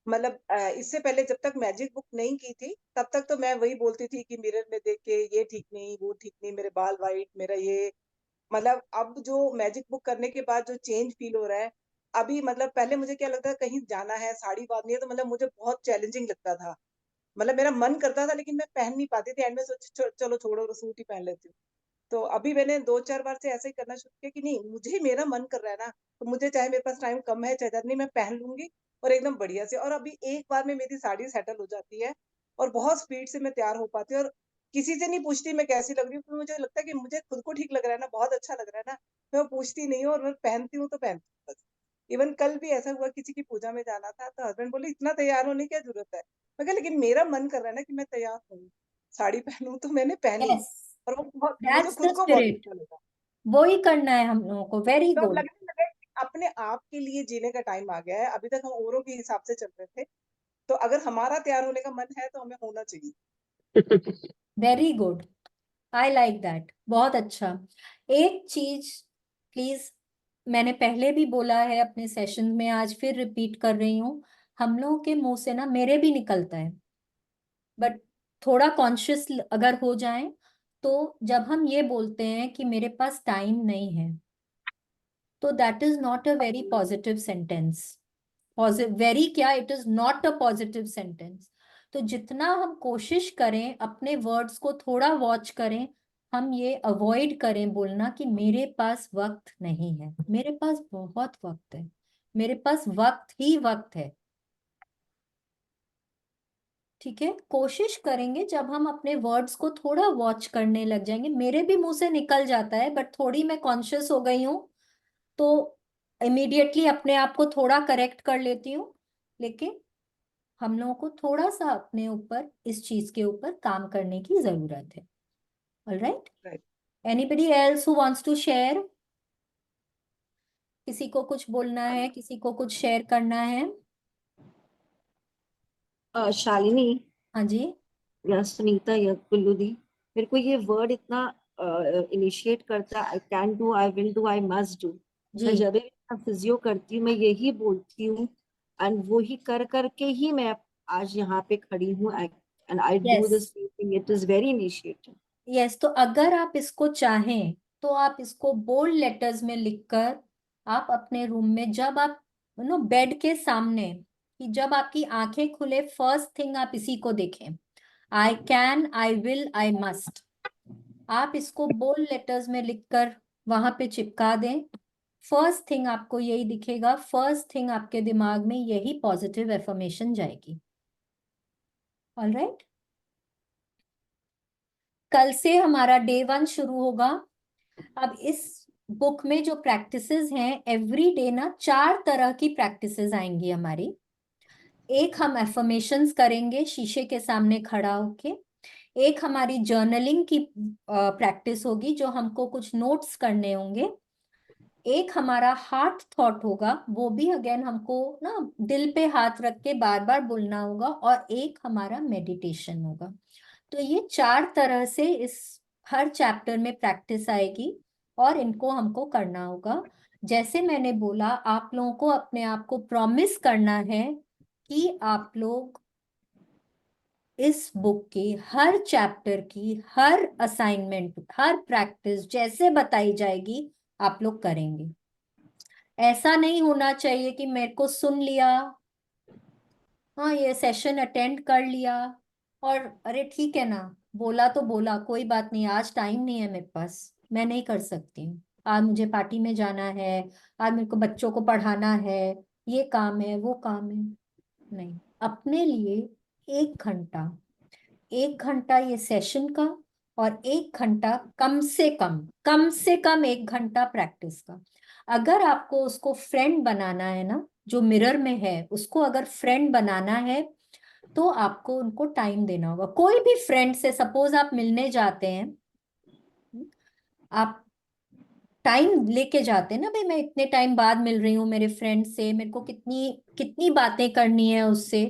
मतलब इससे पहले जब तक मैजिक बुक नहीं की थी तब तक तो मैं वही बोलती थी कि मिरर में देख के ये ठीक नहीं, वो ठीक नहीं, मेरे बाल वाइट, मेरा ये। मतलब अब जो मैजिक बुक करने के बाद जो चेंज फील हो रहा है अभी, मतलब पहले मुझे क्या लगता है कहीं जाना है साड़ी बांधनी है तो मतलब मुझे बहुत चैलेंजिंग लगता था। मतलब मेरा मन करता था लेकिन मैं पहन नहीं पाती थी, एंड में चलो छोड़ो, सूट ही पहन लेती हूँ। तो अभी मैंने 2-4 बार से ऐसे ही करना शुरू किया कि नहीं, मुझे मेरा मन कर रहा है ना, तो मुझे चाहे मेरे पास टाइम कम है चाहे ज्यादा, नहीं मैं पहन लूंगी और एकदम बढ़िया से। और अभी एक बार में मेरी साड़ी सेटल हो जाती है और बहुत स्पीड से मैं तैयार हो पाती हूँ, और किसी से नहीं पूछती मैं कैसी लग रही हूँ, क्योंकि मुझे लगता है कि मुझे खुद को ठीक लग रहा है ना, बहुत अच्छा लग रहा है ना, मैं पूछती नहीं हूँ और मैं पहनती हूँ तो पहनती हूँ बस। इवन कल भी ऐसा हुआ, किसी की पूजा में जाना था तो हस्बैंड बोले इतना तैयार होने की क्या जरूरत है। मैं कहा लेकिन मेरा मन कर रहा है ना कि मैं तैयार हूँ, साड़ी पहनूं, तो मैंने पहनी। यस, और वो बहुत, मुझे दैट्स द खुद को बहुत स्पिरिट, अच्छा लगा। वो ही करना है हम लोगों को। वेरी तो अब गुड, लगने लगा कि अपने आप के लिए जीने का टाइम आ गया है, अभी तक हम औरों के हिसाब से चल रहे थे, तो अगर हमारा तैयार होने का मन है तो हमें होना चाहिए। Very good, I like that, बहुत अच्छा। एक चीज प्लीज, मैंने पहले भी बोला है अपने सेशन में, आज फिर रिपीट कर रही हूँ। हम लोगों के मुंह से ना, मेरे भी निकलता है, बट थोड़ा कॉन्शियस अगर हो जाए, तो जब हम ये बोलते हैं कि मेरे पास टाइम नहीं है, तो that is not a very positive sentence. Very क्या, it is not a positive sentence. तो जितना हम कोशिश करें अपने वर्ड्स को थोड़ा वॉच करें, हम ये अवॉइड करें बोलना कि मेरे पास वक्त नहीं है। मेरे पास बहुत वक्त है, मेरे पास वक्त ही वक्त है। ठीक है, कोशिश करेंगे जब हम अपने वर्ड्स को थोड़ा वॉच करने लग जाएंगे। मेरे भी मुंह से निकल जाता है, बट थोड़ी मैं कॉन्शियस हो गई हूँ तो इमीडिएटली अपने आप को थोड़ा करेक्ट कर लेती हूँ। लेकिन हम लोगों को थोड़ा सा अपने ऊपर, इस चीज के ऊपर काम करने की जरूरत है। Alright, right. Anybody else who wants to share? किसी को कुछ बोलना है, किसी को कुछ शेयर करना है? शालिनी हाँ जी, या सुनीता या कुल्लू दी, मेरे को ये वर्ड इतना इनिशिएट करता है, आई can do, I will do, I must do. मैं जी, जब भी फिजियो करती हूँ मैं यही बोलती हूँ, एंड वो ही कर करके ही मैं आज यहाँ पे खड़ी हूँ, and I do yes, this thing, it is very initiative. Yes. तो अगर आप इसको चाहें तो आप इसको बोल्ड लेटर्स में लिखकर, आप अपने रूम में जब आप बेड के सामने, कि जब आपकी आंखें खुले, फर्स्ट थिंग आप इसी को देखें, I can, I will, I must. आप इसको बोल्ड लेटर्स में लिखकर वहां पे चिपका दें। फर्स्ट थिंग आपको यही दिखेगा, फर्स्ट थिंग आपके दिमाग में यही पॉजिटिव एफर्मेशन जाएगी। ऑलराइट, कल से हमारा डे 1 शुरू होगा। अब इस बुक में जो प्रैक्टिसेस हैं, एवरी डे ना 4 तरह की प्रैक्टिसेस आएंगी हमारी। एक हम एफर्मेशंस करेंगे शीशे के सामने खड़ा होके, एक हमारी जर्नलिंग की प्रैक्टिस होगी जो हमको कुछ नोट्स करने होंगे, एक हमारा हार्ट थॉट होगा, वो भी अगेन हमको ना दिल पे हाथ रख के बार बार बोलना होगा, और एक हमारा मेडिटेशन होगा। तो ये 4 तरह से इस हर चैप्टर में प्रैक्टिस आएगी और इनको हमको करना होगा। जैसे मैंने बोला, आप लोगों को अपने आप को प्रॉमिस करना है कि आप लोग इस बुक की हर चैप्टर की हर असाइनमेंट, हर प्रैक्टिस जैसे बताई जाएगी आप लोग करेंगे। ऐसा नहीं होना चाहिए कि मेरे को सुन लिया, हाँ ये सेशन अटेंड कर लिया और अरे ठीक है ना, बोला तो बोला, कोई बात नहीं, आज टाइम नहीं है मेरे पास, मैं नहीं कर सकती हूँ, आज मुझे पार्टी में जाना है, आज मेरे को बच्चों को पढ़ाना है, ये काम है वो काम है। नहीं, अपने लिए 1 घंटा ये सेशन का, और 1 घंटा कम से कम 1 घंटा प्रैक्टिस का। अगर आपको उसको फ्रेंड बनाना है ना, जो मिरर में है उसको अगर फ्रेंड बनाना है, तो आपको उनको टाइम देना होगा। कोई भी फ्रेंड से सपोज आप मिलने जाते हैं, आप टाइम लेके जाते हैं ना, भाई मैं इतने टाइम बाद मिल रही हूँ मेरे फ्रेंड से, मेरे को कितनी कितनी बातें करनी है उससे।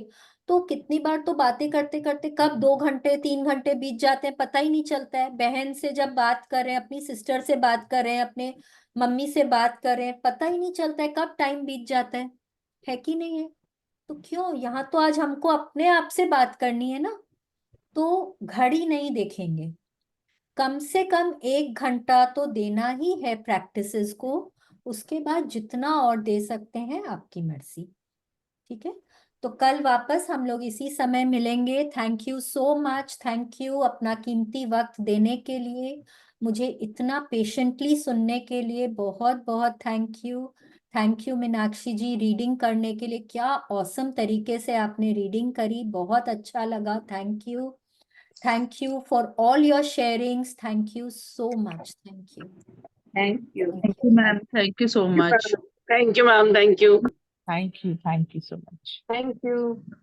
तो कितनी बार तो बातें करते करते कब 2 घंटे 3 घंटे बीत जाते हैं पता ही नहीं चलता है। बहन से जब बात कर रहे हैं, अपनी सिस्टर से बात कर रहे हैं, अपने मम्मी से बात कर रहे हैं, पता ही नहीं चलता है कब टाइम बीत जाता है कि नहीं है? तो क्यों, यहाँ तो आज हमको अपने आप से बात करनी है ना, तो घड़ी नहीं देखेंगे, कम से कम 1 घंटा तो देना ही है प्रैक्टिसेस को। उसके बाद जितना और दे सकते हैं आपकी मर्जी, ठीक है? तो कल वापस हम लोग इसी समय मिलेंगे। Thank you so much, thank you अपना कीमती वक्त देने के लिए, मुझे इतना पेशेंटली सुनने के लिए बहुत बहुत thank you. Thank you Meenakshi ji, reading करने के लिए, क्या औसम तरीके से आपने रीडिंग करी, बहुत अच्छा लगा, thank you. Thank you for all your sharings. Thank you so much. Thank you. Thank you. Thank you, ma'am. Thank you so much. Thank you ma'am, thank you. Thank you so much. Thank you.